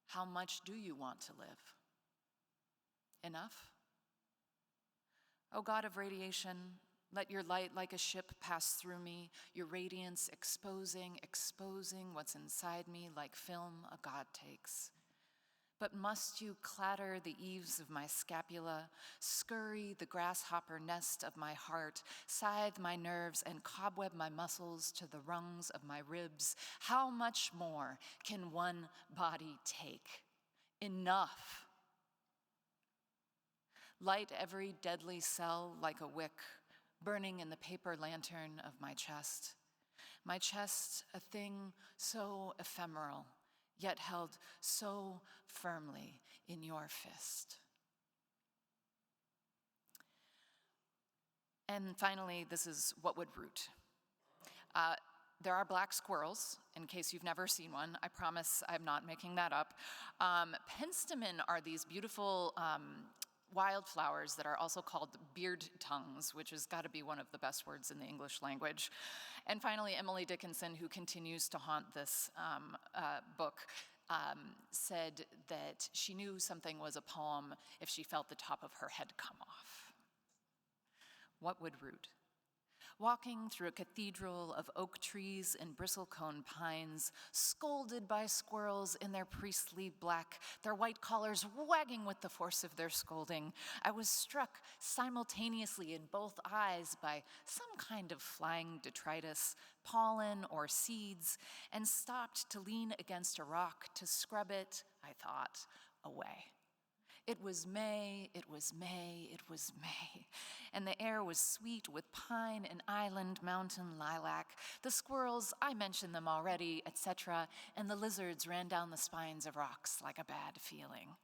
how much do you want to live? Enough? O God of radiation, let your light like a ship pass through me, your radiance exposing what's inside me like film a god takes. But must you clatter the eaves of my scapula, scurry the grasshopper nest of my heart, scythe my nerves and cobweb my muscles to the rungs of my ribs? How much more can one body take? Enough. Light every deadly cell like a wick, burning in the paper lantern of my chest. My chest, a thing so ephemeral, yet held so firmly in your fist. And finally, this is what would root. There are black squirrels, in case you've never seen one. I promise I'm not making that up. Penstemon are these beautiful wildflowers that are also called beard tongues, which has got to be one of the best words in the English language. And finally, Emily Dickinson, who continues to haunt this book, said that she knew something was a poem if she felt the top of her head come off. What would root? Walking through a cathedral of oak trees and bristlecone pines, scolded by squirrels in their priestly black, their white collars wagging with the force of their scolding, I was struck simultaneously in both eyes by some kind of flying detritus, pollen or seeds, and stopped to lean against a rock to scrub it, I thought, away. It was May, it was May, it was May, and the air was sweet with pine and island mountain lilac. The squirrels, I mentioned them already, etc., and the lizards ran down the spines of rocks like a bad feeling.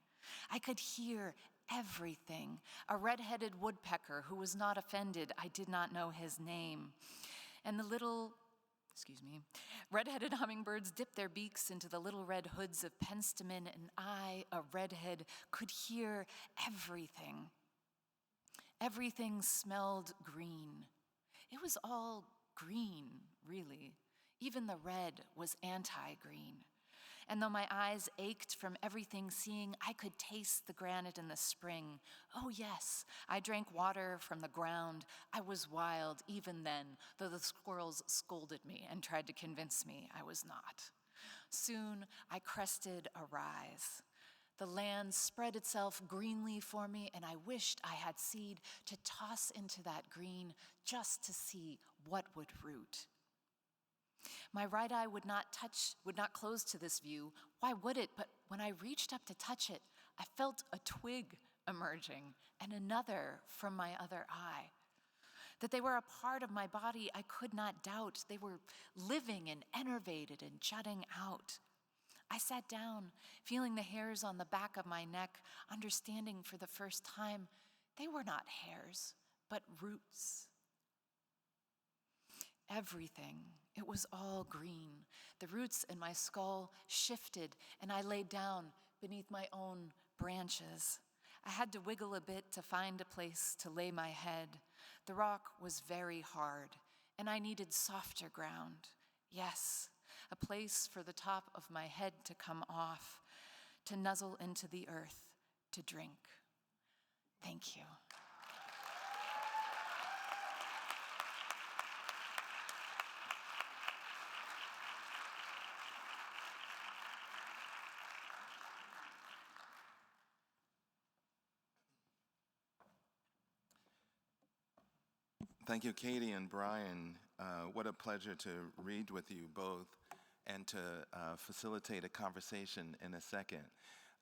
I could hear everything. A red-headed woodpecker who was not offended, I did not know his name, and the little red-headed hummingbirds dipped their beaks into the little red hoods of penstemon, and I, a redhead, could hear everything. Everything smelled green. It was all green, really. Even the red was anti-green. And though my eyes ached from everything seeing, I could taste the granite in the spring. Oh yes, I drank water from the ground. I was wild even then, though the squirrels scolded me and tried to convince me I was not. Soon I crested a rise. The land spread itself greenly for me, and I wished I had seed to toss into that green just to see what would root. My right eye would not close to this view. Why would it? But when I reached up to touch it, I felt a twig emerging and another from my other eye. That they were a part of my body, I could not doubt. They were living and enervated and jutting out. I sat down, feeling the hairs on the back of my neck, understanding for the first time they were not hairs, but roots. Everything. It was all green. The roots in my skull shifted, and I lay down beneath my own branches. I had to wiggle a bit to find a place to lay my head. The rock was very hard, and I needed softer ground. Yes, a place for the top of my head to come off, to nuzzle into the earth, to drink. Thank you. Thank you, Katie and Brian. What a pleasure to read with you both and to facilitate a conversation in a second.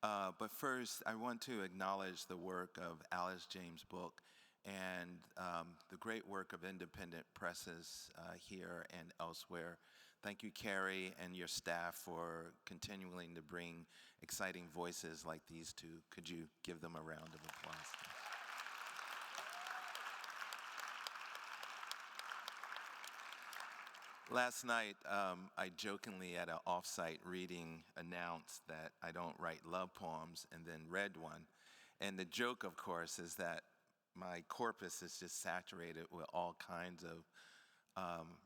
But first, I want to acknowledge the work of Alice James' book and the great work of independent presses here and elsewhere. Thank you, Carrie, and your staff for continuing to bring exciting voices like these two. Could you give them a round of applause? Last night, I jokingly at an off-site reading announced that I don't write love poems and then read one. And the joke, of course, is that my corpus is just saturated with all kinds of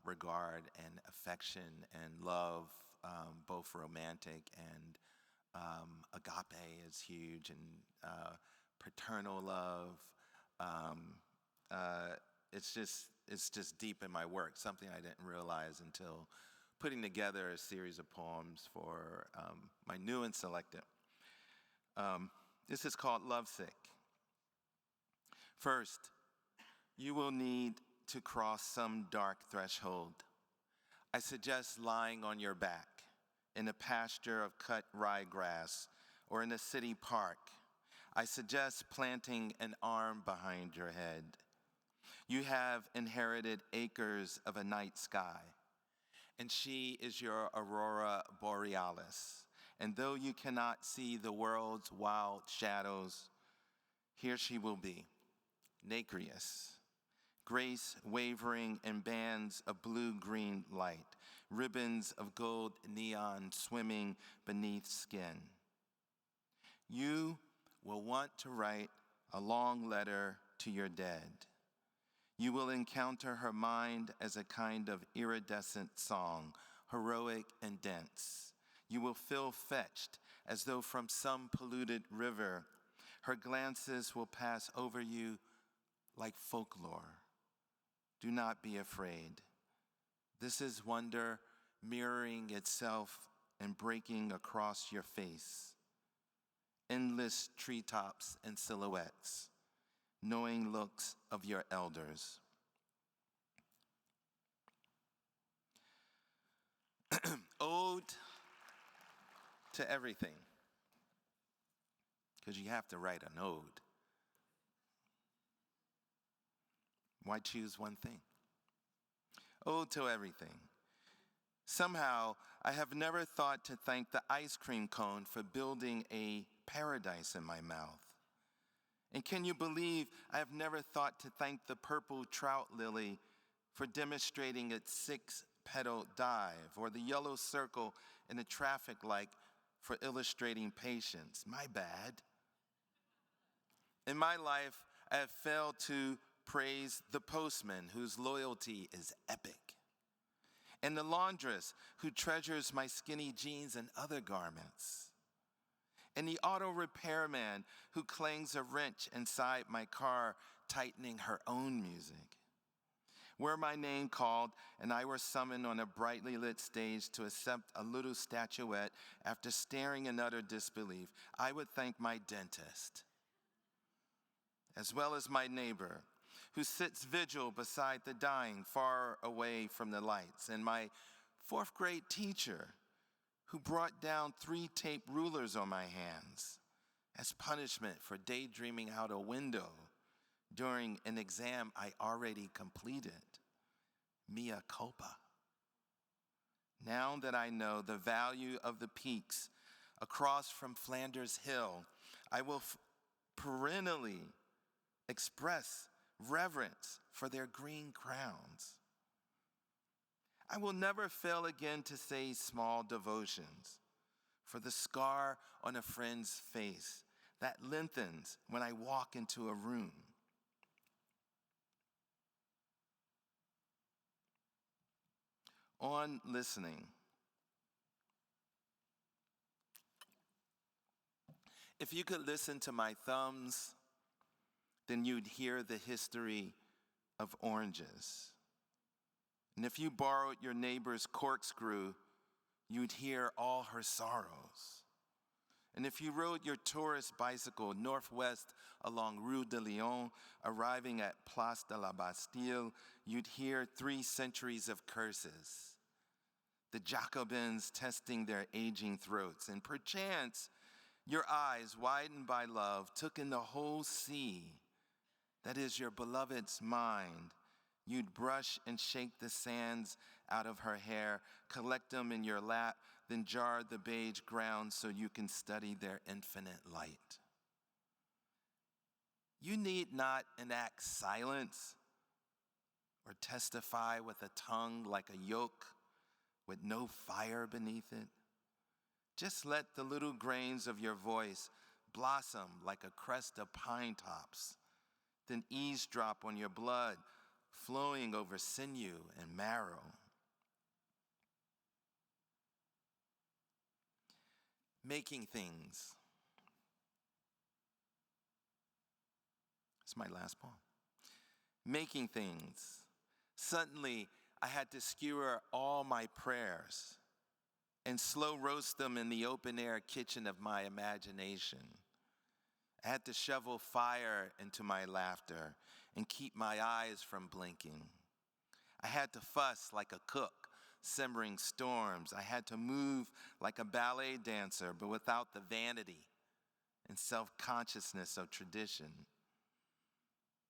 regard and affection and love, both romantic and agape is huge, and paternal love. It's just deep in my work, something I didn't realize until putting together a series of poems for my new and selected. This is called Lovesick. First, you will need to cross some dark threshold. I suggest lying on your back in a pasture of cut ryegrass or in a city park. I suggest planting an arm behind your head. You have inherited acres of a night sky, and she is your aurora borealis. And though you cannot see the world's wild shadows, here she will be, nacreous, grace wavering in bands of blue-green light, ribbons of gold neon swimming beneath skin. You will want to write a long letter to your dead. You will encounter her mind as a kind of iridescent song, heroic and dense. You will feel fetched as though from some polluted river. Her glances will pass over you like folklore. Do not be afraid. This is wonder mirroring itself and breaking across your face. Endless treetops and silhouettes, knowing looks of your elders. Ode to everything, because you have to write an ode. Why choose one thing? Ode to everything. Somehow, I have never thought to thank the ice cream cone for building a paradise in my mouth. And can you believe I have never thought to thank the purple trout lily for demonstrating its 6-petal dive, or the yellow circle in a traffic light for illustrating patience? My bad. In my life, I have failed to praise the postman whose loyalty is epic, and the laundress who treasures my skinny jeans and other garments, and the auto repairman who clangs a wrench inside my car, tightening her own music. Were my name called and I were summoned on a brightly lit stage to accept a little statuette after staring in utter disbelief, I would thank my dentist, as well as my neighbor, who sits vigil beside the dying far away from the lights, and my 4th grade teacher, who brought down 3 tape rulers on my hands as punishment for daydreaming out a window during an exam I already completed. Mea culpa. Now that I know the value of the peaks across from Flanders Hill, I will perennially express reverence for their green crowns. I will never fail again to say small devotions for the scar on a friend's face that lengthens when I walk into a room. On listening, if you could listen to my thumbs, then you'd hear the history of oranges. And if you borrowed your neighbor's corkscrew, you'd hear all her sorrows. And if you rode your tourist bicycle northwest along Rue de Lyon, arriving at Place de la Bastille, you'd hear 3 centuries of curses, the Jacobins testing their aging throats, and perchance your eyes, widened by love, took in the whole sea that is your beloved's mind. You'd brush and shake the sands out of her hair, collect them in your lap, then jar the beige ground so you can study their infinite light. You need not enact silence or testify with a tongue like a yoke with no fire beneath it. Just let the little grains of your voice blossom like a crest of pine tops, then eavesdrop on your blood flowing over sinew and marrow. Making things. It's my last poem. Making things. Suddenly, I had to skewer all my prayers and slow roast them in the open-air kitchen of my imagination. I had to shovel fire into my laughter and keep my eyes from blinking. I had to fuss like a cook, simmering storms. I had to move like a ballet dancer, but without the vanity and self-consciousness of tradition.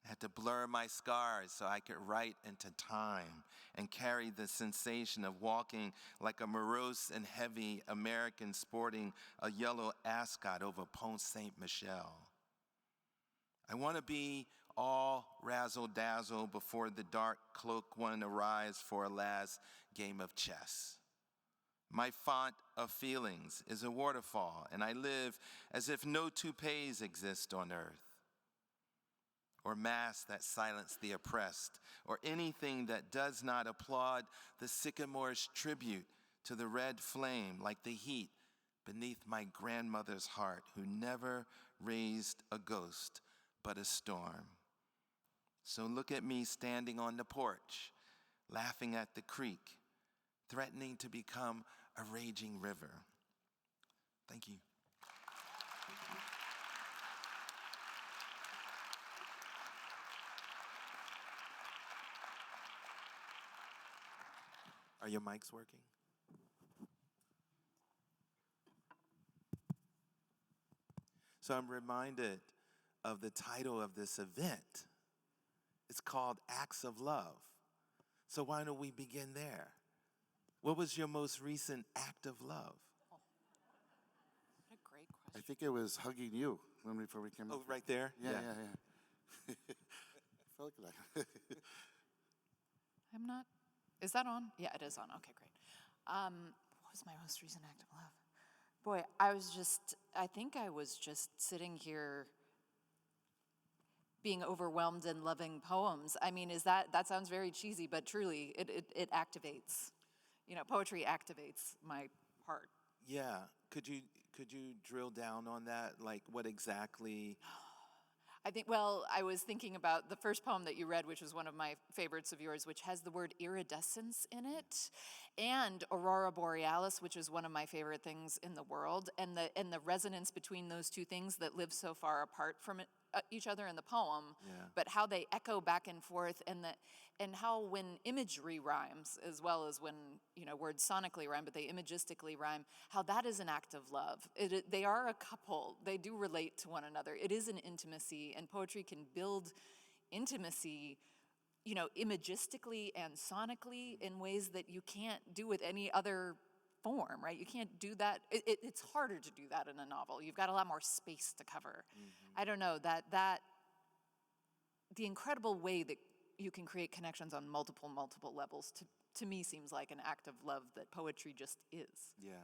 I had to blur my scars so I could write into time and carry the sensation of walking like a morose and heavy American sporting a yellow ascot over Pont Saint-Michel. I want to be all razzle-dazzle before the dark cloak one arrives for a last game of chess. My font of feelings is a waterfall, and I live as if no toupees exist on earth, or masks that silence the oppressed, or anything that does not applaud the sycamore's tribute to the red flame like the heat beneath my grandmother's heart, who never raised a ghost but a storm. So look at me standing on the porch, laughing at the creek, threatening to become a raging river. Thank you. Are your mics working? So I'm reminded of the title of this event. It's called Acts of Love. So why don't we begin there? What was your most recent act of love? What a great I question. think it was hugging you before we came Oh, up. right there? Yeah. I felt like I'm not, is that on? Yeah, it is on. Okay, great. What was my most recent act of love? Boy, I think I was just sitting here being overwhelmed and loving poems. I mean, that sounds very cheesy, but truly, it activates. You know, poetry activates my heart. Yeah. Could you drill down on that? Like what exactly? I was thinking about the first poem that you read, which was one of my favorites of yours, which has the word iridescence in it, and aurora borealis, which is one of my favorite things in the world, and the resonance between those two things that live so far apart from each other in the poem, but how they echo back and forth, and how when imagery rhymes as well as when words sonically rhyme, but they imagistically rhyme, how that is an act of love. They are a couple. They do relate to one another. It is an intimacy, and poetry can build intimacy, imagistically and sonically in ways that you can't do with any other form, right? You can't do that. It's harder to do that in a novel. You've got a lot more space to cover. Mm-hmm. I don't know, that the incredible way that you can create connections on multiple levels to me seems like an act of love that poetry just is. Yeah.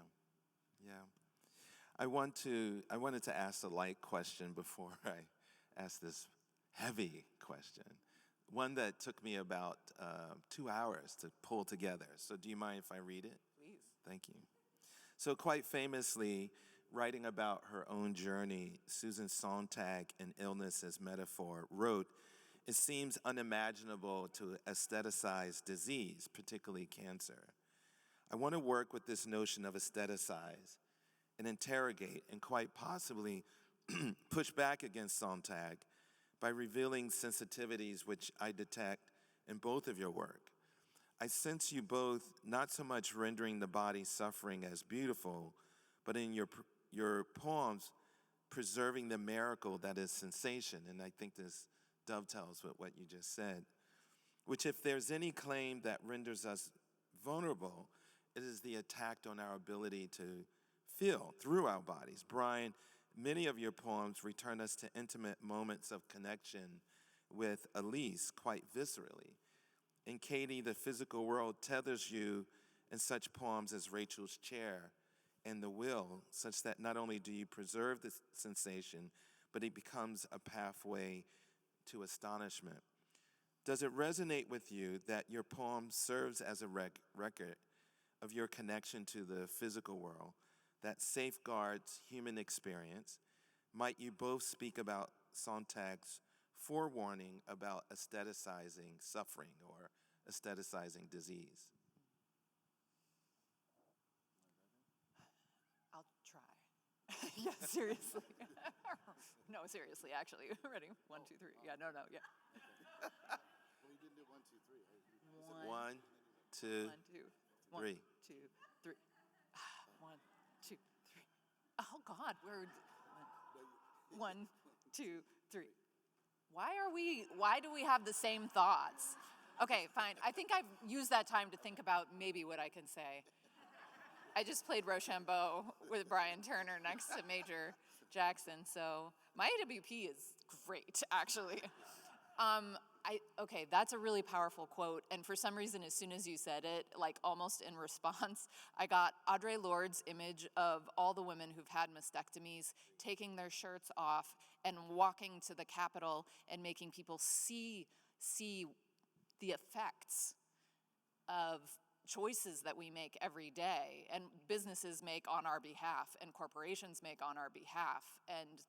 I wanted to ask a light question before I ask this heavy question. One that took me about 2 hours to pull together. So do you mind if I read it? Please. Thank you. So quite famously, writing about her own journey, Susan Sontag, in Illness as Metaphor, wrote, "It seems unimaginable to aestheticize disease, particularly cancer. I want to work with this notion of aestheticize and interrogate and quite possibly push back against Sontag by revealing sensitivities which I detect in both of your work. I sense you both not so much rendering the body suffering as beautiful, but in your poems preserving the miracle that is sensation." And I think this dovetails with what you just said, which if there's any claim that renders us vulnerable, it is the attack on our ability to feel through our bodies. Brian, many of your poems return us to intimate moments of connection with Elise quite viscerally. In Katie, the physical world tethers you in such poems as Rachel's Chair and The Will, such that not only do you preserve the sensation, but it becomes a pathway to astonishment. Does it resonate with you that your poem serves as a record of your connection to the physical world that safeguards human experience? Might you both speak about Sontag's forewarning about aestheticizing suffering or aestheticizing disease? I'll try. Yeah, seriously. No, seriously, actually. Ready? 1, 2, 3. Yeah, no, yeah. We didn't do 1, 2, 3. One, two, 1, 2, 3. 1, 2, 3. 1, 2, 3. Oh God, we're. 1, 2, 3. Why do we have the same thoughts? Okay, fine. I think I've used that time to think about maybe what I can say. I just played Rochambeau with Brian Turner next to Major Jackson, so my AWP is great, actually. Okay, that's a really powerful quote, and for some reason, as soon as you said it, like almost in response, I got Audre Lorde's image of all the women who've had mastectomies taking their shirts off and walking to the Capitol and making people see the effects of choices that we make every day, and businesses make on our behalf, and corporations make on our behalf, and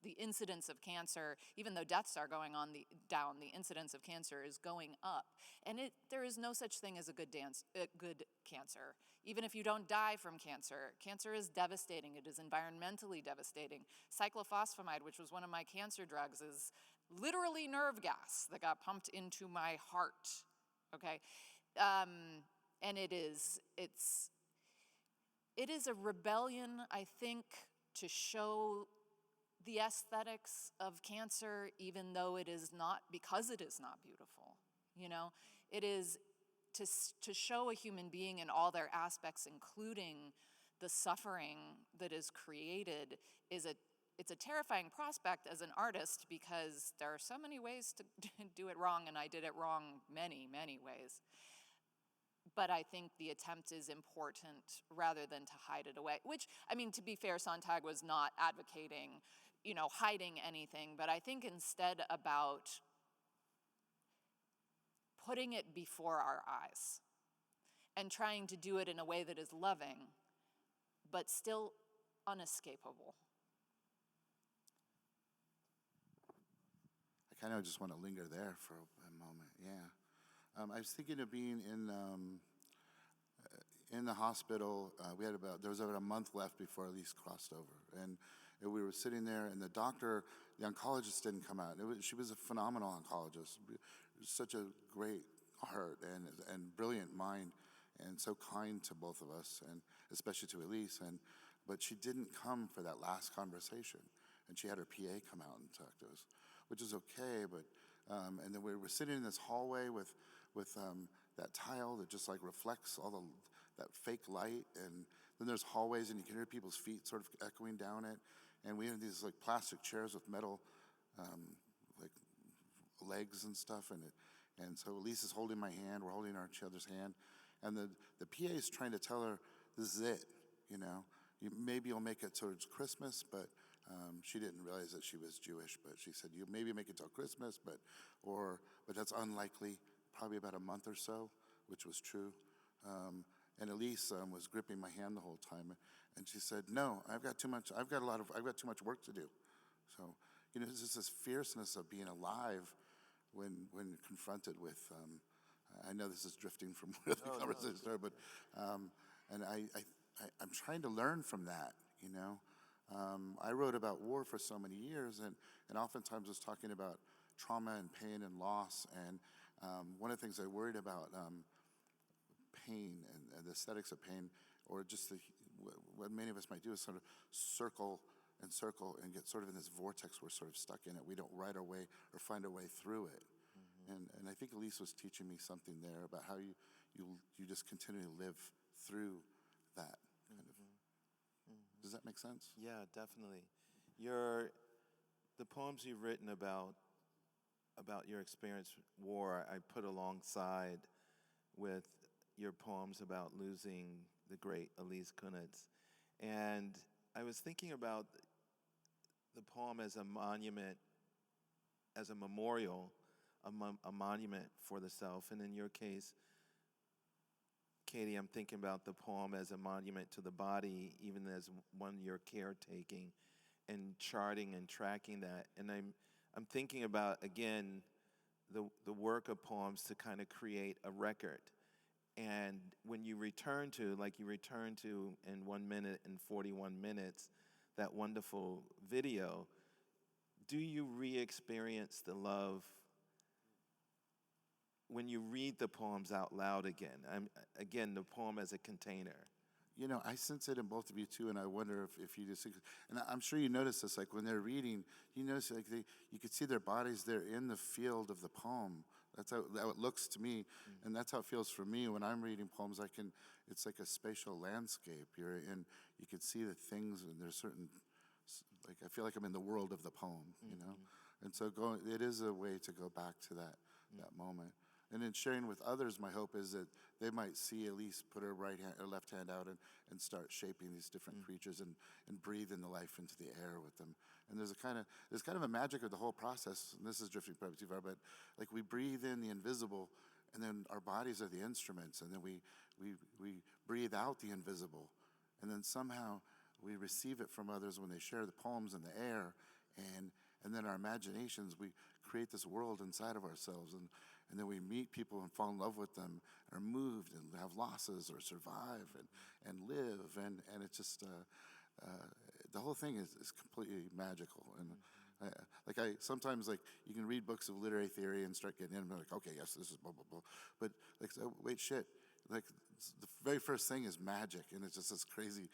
the incidence of cancer, even though deaths are going on down, the incidence of cancer is going up. And there is no such thing as a good cancer. Even if you don't die from cancer, cancer is devastating. It is environmentally devastating. Cyclophosphamide, which was one of my cancer drugs, is literally nerve gas that got pumped into my heart. Okay, and it is a rebellion, I think, to show the aesthetics of cancer, even though it is not, because it is not beautiful. You know, it is to show a human being in all their aspects, including the suffering that is created, it's a terrifying prospect as an artist, because there are so many ways to do it wrong, and I did it wrong many, many ways. But I think the attempt is important rather than to hide it away, which, I mean, to be fair, Sontag was not advocating, hiding anything, but I think instead about putting it before our eyes and trying to do it in a way that is loving, but still unescapable. I kind of just want to linger there for a moment, yeah. I was thinking of being in the hospital. There was about a month left before Elise crossed over, and we were sitting there, and the oncologist didn't come out. She was a phenomenal oncologist, such a great heart and brilliant mind, and so kind to both of us, and especially to Elise. But she didn't come for that last conversation, and she had her PA come out and talk to us, which is okay. But and then we were sitting in this hallway with that tile that just like reflects all that fake light, and then there's hallways, and you can hear people's feet sort of echoing down it. And we had these like plastic chairs with metal like legs and stuff, and so Elise is holding my hand, we're holding each other's hand, and the PA is trying to tell her, this is it, maybe you'll make it towards Christmas, but she didn't realize that she was Jewish, but she said, you maybe make it till Christmas, but that's unlikely, probably about a month or so, which was true. And Elise was gripping my hand the whole time, and she said, "No, I've got too much work to do." So, there's just this fierceness of being alive when confronted with. I know this is drifting from where the conversation started, but and I'm trying to learn from that. I wrote about war for so many years, and oftentimes was talking about trauma and pain and loss, and one of the things I worried about. Pain and the aesthetics of pain, or just what many of us might do is sort of circle and get sort of in this vortex. We're sort of stuck in it. We don't write our way or find our way through it. Mm-hmm. And I think Elise was teaching me something there about how you just continue to live through that kind of. Mm-hmm. Does that make sense? Yeah, definitely. The poems you've written about your experience with war, I put alongside with your poems about losing the great Elise Kunitz. And I was thinking about the poem as a monument, as a memorial, a monument for the self. And in your case, Katie, I'm thinking about the poem as a monument to the body, even as one you're caretaking and charting and tracking that. And I'm thinking about, again, the work of poems to kind of create a record. And when you return to in 1 minute and 41 minutes, that wonderful video, do you re-experience the love when you read the poems out loud again? Again, the poem as a container. you know, I sense it in both of you too, and I wonder if you just, and I'm sure you notice this, like when they're reading, you notice like you could see their bodies, they're in the field of the poem. That's how it looks to me, and that's how it feels for me when I'm reading poems. It's like a spatial landscape. You're in, you can see the things, and there's certain, like I feel like I'm in the world of the poem, you know? And so it is a way to go back to that moment. And in sharing with others, my hope is that they might see Elise put her right hand or left hand out and start shaping these different creatures and breathe in the life into the air with them. And there's kind of a magic of the whole process. And this is drifting probably too far, but like we breathe in the invisible, and then our bodies are the instruments, and then we breathe out the invisible, and then somehow we receive it from others when they share the poems in the air, and then our imaginations, we create this world inside of ourselves, and then we meet people and fall in love with them, are moved and have losses or survive and live, and it's just the whole thing is completely magical. And I sometimes, like, you can read books of literary theory and start getting in and be like, okay, yes, this is blah blah blah, but like, so, wait, shit, like the very first thing is magic, and it's just this crazy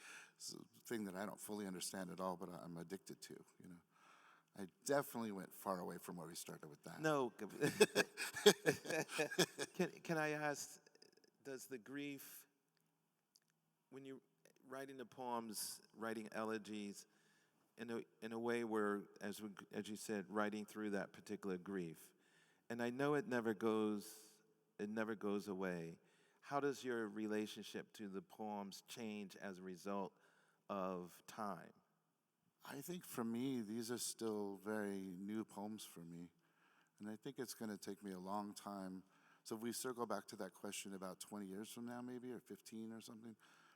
thing that I don't fully understand at all, but I'm addicted to, you know. I definitely went far away from where we started with that. No. Can I ask, does the grief, when you're writing the poems, writing elegies, in a way where, as you said, writing through that particular grief, and I know it never goes away. How does your relationship to the poems change as a result of time? I think for me, these are still very new poems for me. And I think it's going to take me a long time. So if we circle back to that question about 20 years from now, maybe, or 15 or something,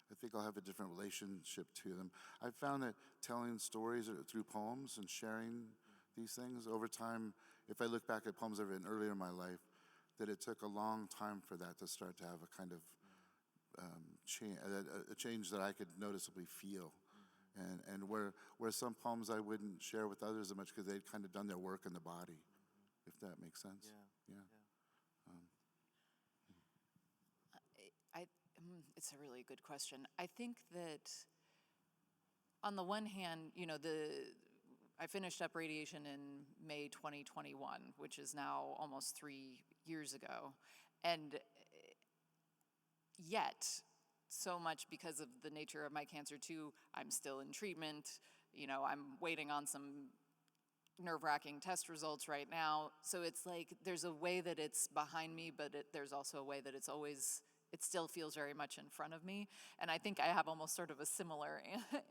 I think I'll have a different relationship to them. I've found that telling stories through poems and sharing these things over time, if I look back at poems I've written earlier in my life, that it took a long time for that to start to have a kind of change that I could noticeably feel. And where some poems I wouldn't share with others as much because they'd kind of done their work in the body, if that makes sense. Yeah. It's a really good question. I think that on the one hand, you know, I finished up Radiation in May 2021, which is now almost 3 years ago. And yet, so much because of the nature of my cancer too, I'm still in treatment. You know, I'm waiting on some nerve-wracking test results right now. So it's like there's a way that it's behind me, but there's also a way that it still feels very much in front of me. And I think I have almost sort of a similar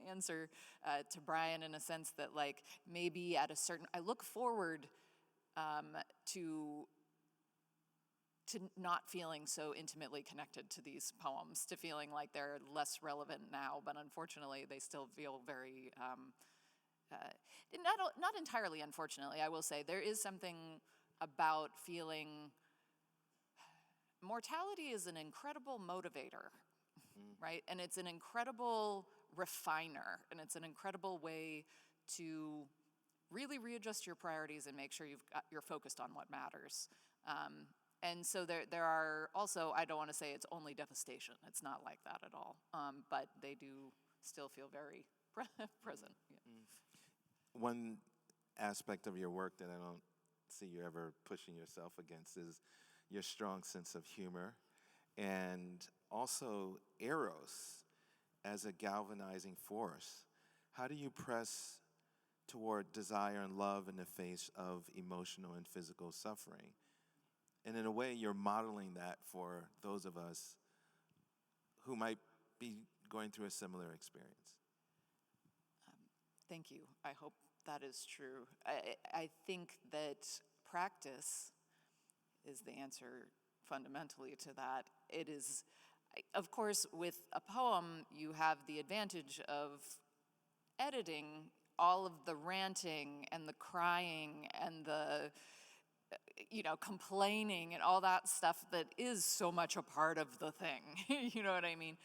answer to Brian, in a sense that, like, maybe at a certain, I look forward to not feeling so intimately connected to these poems, to feeling like they're less relevant now, but unfortunately they still feel very, not entirely unfortunately, I will say. There is something about feeling, mortality is an incredible motivator, right? And it's an incredible refiner, and it's an incredible way to really readjust your priorities and make sure you're focused on what matters. And so there are also, I don't want to say it's only devastation. It's not like that at all. But they do still feel very present. Yeah. One aspect of your work that I don't see you ever pushing yourself against is your strong sense of humor, and also eros as a galvanizing force. How do you press toward desire and love in the face of emotional and physical suffering? And in a way, you're modeling that for those of us who might be going through a similar experience. Thank you. I hope that is true. I think that practice is the answer fundamentally to that. It is, of course, with a poem, you have the advantage of editing all of the ranting and the crying and the complaining and all that stuff that is so much a part of the thing. You know what I mean?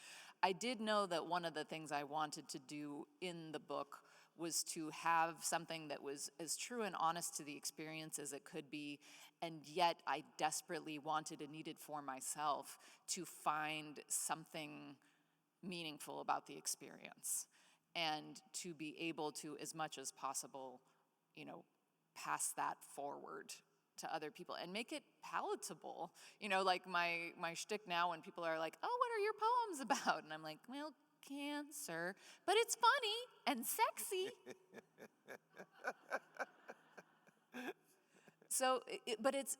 I did know that one of the things I wanted to do in the book was to have something that was as true and honest to the experience as it could be, and yet I desperately wanted and needed for myself to find something meaningful about the experience, and to be able to, as much as possible, pass that forward to other people and make it palatable. Like my shtick now when people are like, oh, what are your poems about? And I'm like, well, cancer, but it's funny and sexy. So, but it's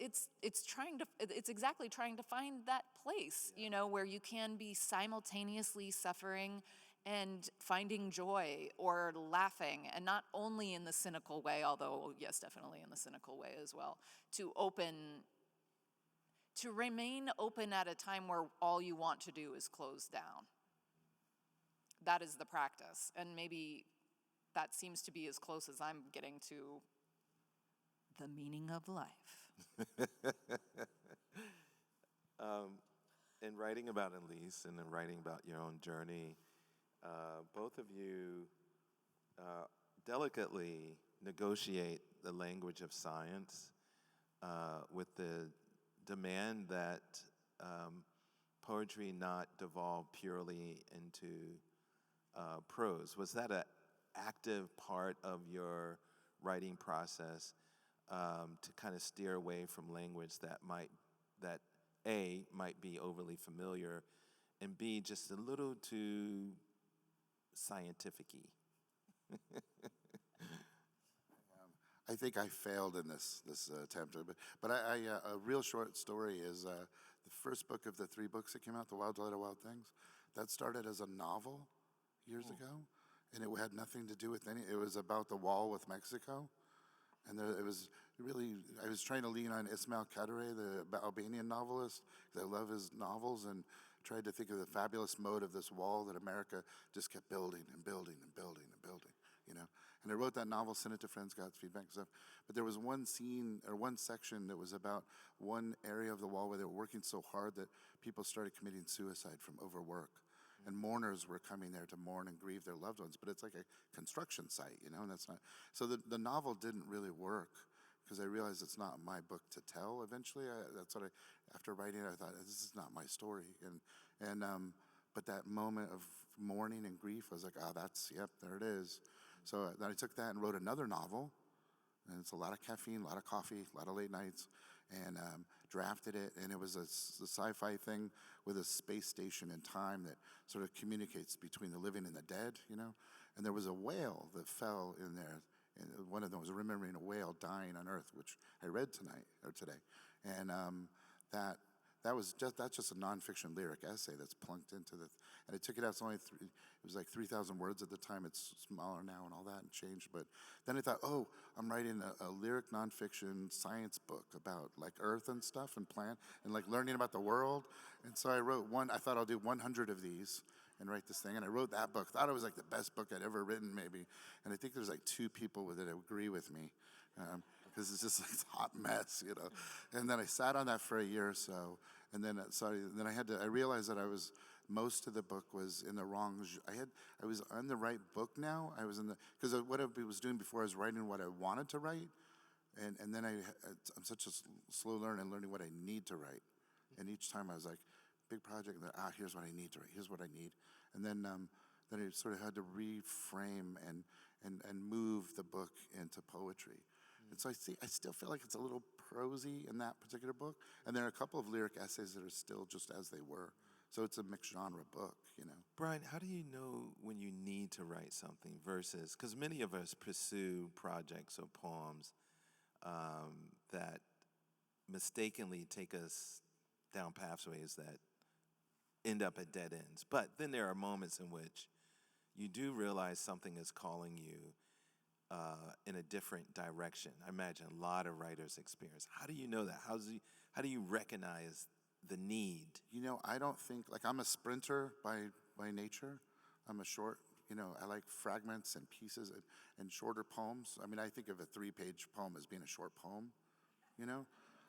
exactly trying to find that place, where you can be simultaneously suffering and finding joy or laughing, and not only in the cynical way, although yes, definitely in the cynical way as well, to remain open at a time where all you want to do is close down. That is the practice, and maybe that seems to be as close as I'm getting to the meaning of life. In writing about Elise and in writing about your own journey, both of you delicately negotiate the language of science with the demand that poetry not devolve purely into prose. Was that an active part of your writing process, to kind of steer away from language that A, might be overly familiar, and B, just a little too scientific-y? I think I failed in this attempt, but a real short story is the first book of the 3 books that came out, The Wild Delight of Wild Things. That started as a novel years ago, and it had nothing to do with it was about the wall with Mexico. And it was really, I was trying to lean on Ismail Kadare, the Albanian novelist, because I love his novels, and tried to think of the fabulous mode of this wall that America just kept building and building and building and building, And I wrote that novel, sent it to friends, got feedback and stuff. But there was one scene, or one section, that was about one area of the wall where they were working so hard that people started committing suicide from overwork. And mourners were coming there to mourn and grieve their loved ones, but it's like a construction site, and that's not. So the novel didn't really work, because I realized it's not my book to tell. Eventually, after writing it, I thought, this is not my story. But that moment of mourning and grief, I was like, there it is. So then I took that and wrote another novel, and it's a lot of caffeine, a lot of coffee, a lot of late nights, and drafted it, and it was a sci-fi thing with a space station in time that sort of communicates between the living and the dead, And there was a whale that fell in there, and one of them was remembering a whale dying on Earth, which I read today, and that's just a nonfiction lyric essay that's plunked into and I took it out. It was like 3,000 words at the time. It's smaller now and all that, and changed. But then I thought, I'm writing a lyric nonfiction science book about like Earth and stuff and plant and like learning about the world. And so I wrote I thought I'll do 100 of these and write this thing. And I wrote that book. Thought it was like the best book I'd ever written, maybe. And I think there's like 2 people that agree with me. Because it's just like a hot mess, And then I sat on that for a year or so, and then I realized that most of the book was in the wrong. I was on the right book now. I was because what I was doing before, I was writing what I wanted to write, and then I'm such a slow learner in learning what I need to write, and each time I was like, big project, and then here's what I need to write. Here's what I need, and then I sort of had to reframe and move the book into poetry. And so I still feel like it's a little prosy in that particular book. And there are a couple of lyric essays that are still just as they were. So it's a mixed genre book, Brian, how do you know when you need to write something versus, because many of us pursue projects or poems that mistakenly take us down pathways that end up at dead ends. But then there are moments in which you do realize something is calling you in a different direction. I imagine a lot of writers experience. How do you know that? How do you recognize the need? I don't think, I'm a sprinter by nature. I'm a short, I like fragments and pieces and shorter poems. I mean, I think of a 3-page poem as being a short poem,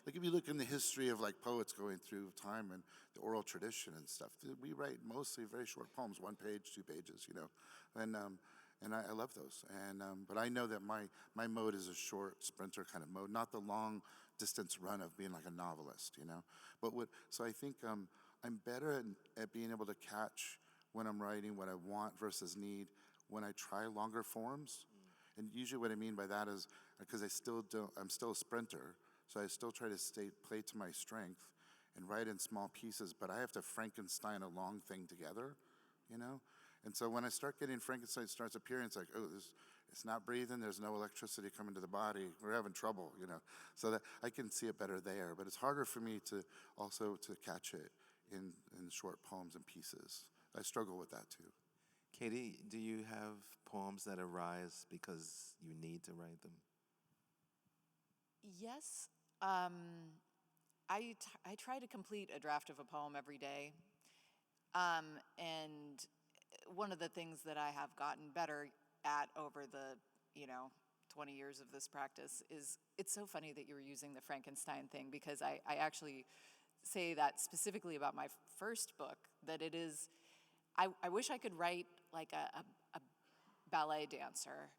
Like if you look in the history of like poets going through time and the oral tradition and stuff, we write mostly very short poems, 1 page, 2 pages, And I love those. But I know that my mode is a short sprinter kind of mode, not the long distance run of being like a novelist, So I think I'm better at being able to catch when I'm writing, what I want versus need, when I try longer forms. And usually what I mean by that is, because I'm still a sprinter, so I still try to play to my strength and write in small pieces, but I have to Frankenstein a long thing together, you know? And so when I start getting Frankenstein starts appearing, it's like, oh, it's not breathing, there's no electricity coming to the body, we're having trouble, you know? So that I can see it better there, but it's harder for me to also to catch it in short poems and pieces. I struggle with that too. Katie, do you have poems that arise because you need to write them? Yes. I try to complete a draft of a poem every day. And one of the things that I have gotten better at over the, 20 years of this practice is, it's so funny that you were using the Frankenstein thing, because I actually say that specifically about my first book, that it is, I wish I could write like a ballet dancer,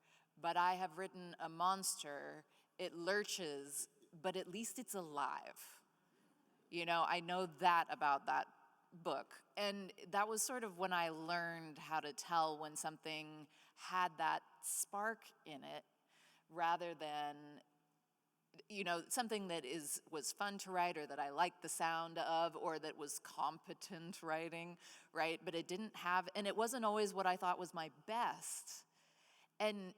but I have written a monster. It lurches, but at least it's alive. I know that about that book. And that was sort of when I learned how to tell when something had that spark in it, rather than, something that was fun to write, or that I liked the sound of, or that was competent writing, right? But it didn't have, and it wasn't always what I thought was my best. And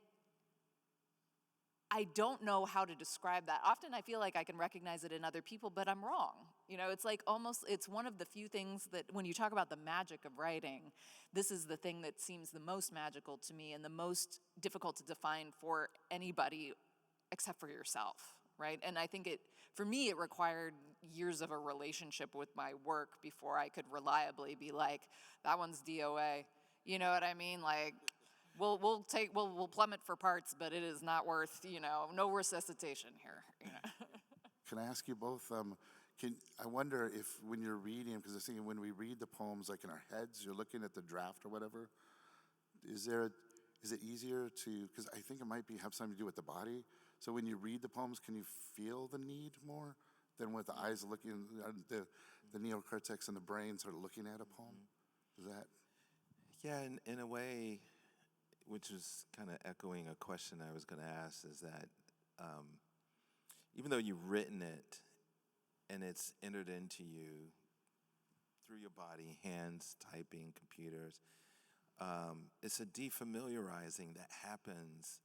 I don't know how to describe that. Often I feel like I can recognize it in other people, but I'm wrong. It's like it's one of the few things that when you talk about the magic of writing, this is the thing that seems the most magical to me and the most difficult to define for anybody except for yourself, right? And I think for me, it required years of a relationship with my work before I could reliably be like, that one's DOA. You know what I mean? Like, we'll plummet for parts, but it is not worth, no resuscitation here. Can I ask you both, I wonder if when you're reading, because I was thinking when we read the poems like in our heads, you're looking at the draft or whatever, is it easier to, because I think it might have something to do with the body, so when you read the poems, can you feel the need more than with the eyes looking, the neocortex and the brain sort of looking at a poem? Is that? Yeah, in a way, which is kind of echoing a question I was going to ask, is that even though you've written it and it's entered into you through your body, hands, typing, computers, it's a defamiliarizing that happens.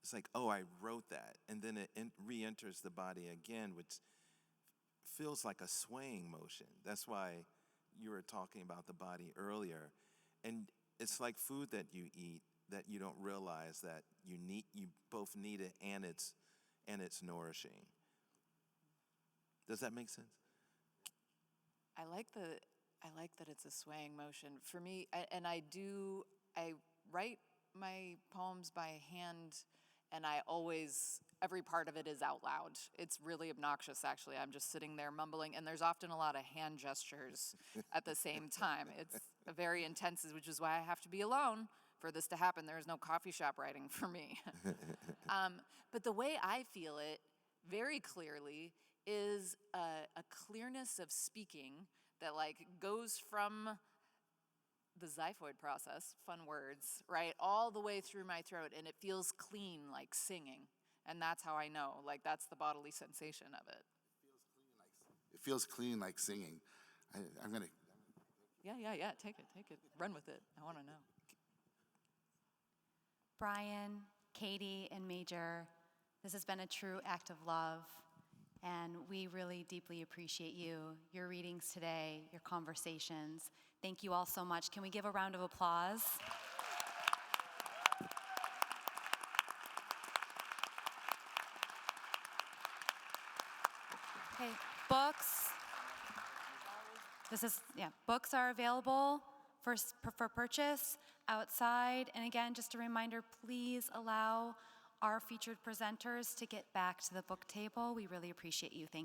It's like, oh, I wrote that, and then it re-enters the body again, which feels like a swaying motion. That's why you were talking about the body earlier. And it's like food that you eat that you don't realize that you both need it and it's nourishing. Does that make sense? I like that it's a swaying motion. For me, and I write my poems by hand, and every part of it is out loud. It's really obnoxious, actually. I'm just sitting there mumbling, and there's often a lot of hand gestures at the same time. It's very intense, which is why I have to be alone for this to happen. There is no coffee shop writing for me. But the way I feel it very clearly is a clearness of speaking that goes from the xiphoid process, fun words, right, all the way through my throat, and it feels clean like singing. And that's how I know, that's the bodily sensation of it. It feels clean like singing. I'm going to... Yeah, take it, run with it, I want to know. Brian, Katie, and Major, this has been a true act of love, and we really deeply appreciate you, your readings today, your conversations. Thank you all so much. Can we give a round of applause? Okay, books. Books are available for purchase outside. And again, just a reminder, please allow our featured presenters to get back to the book table. We really appreciate you. Thank you.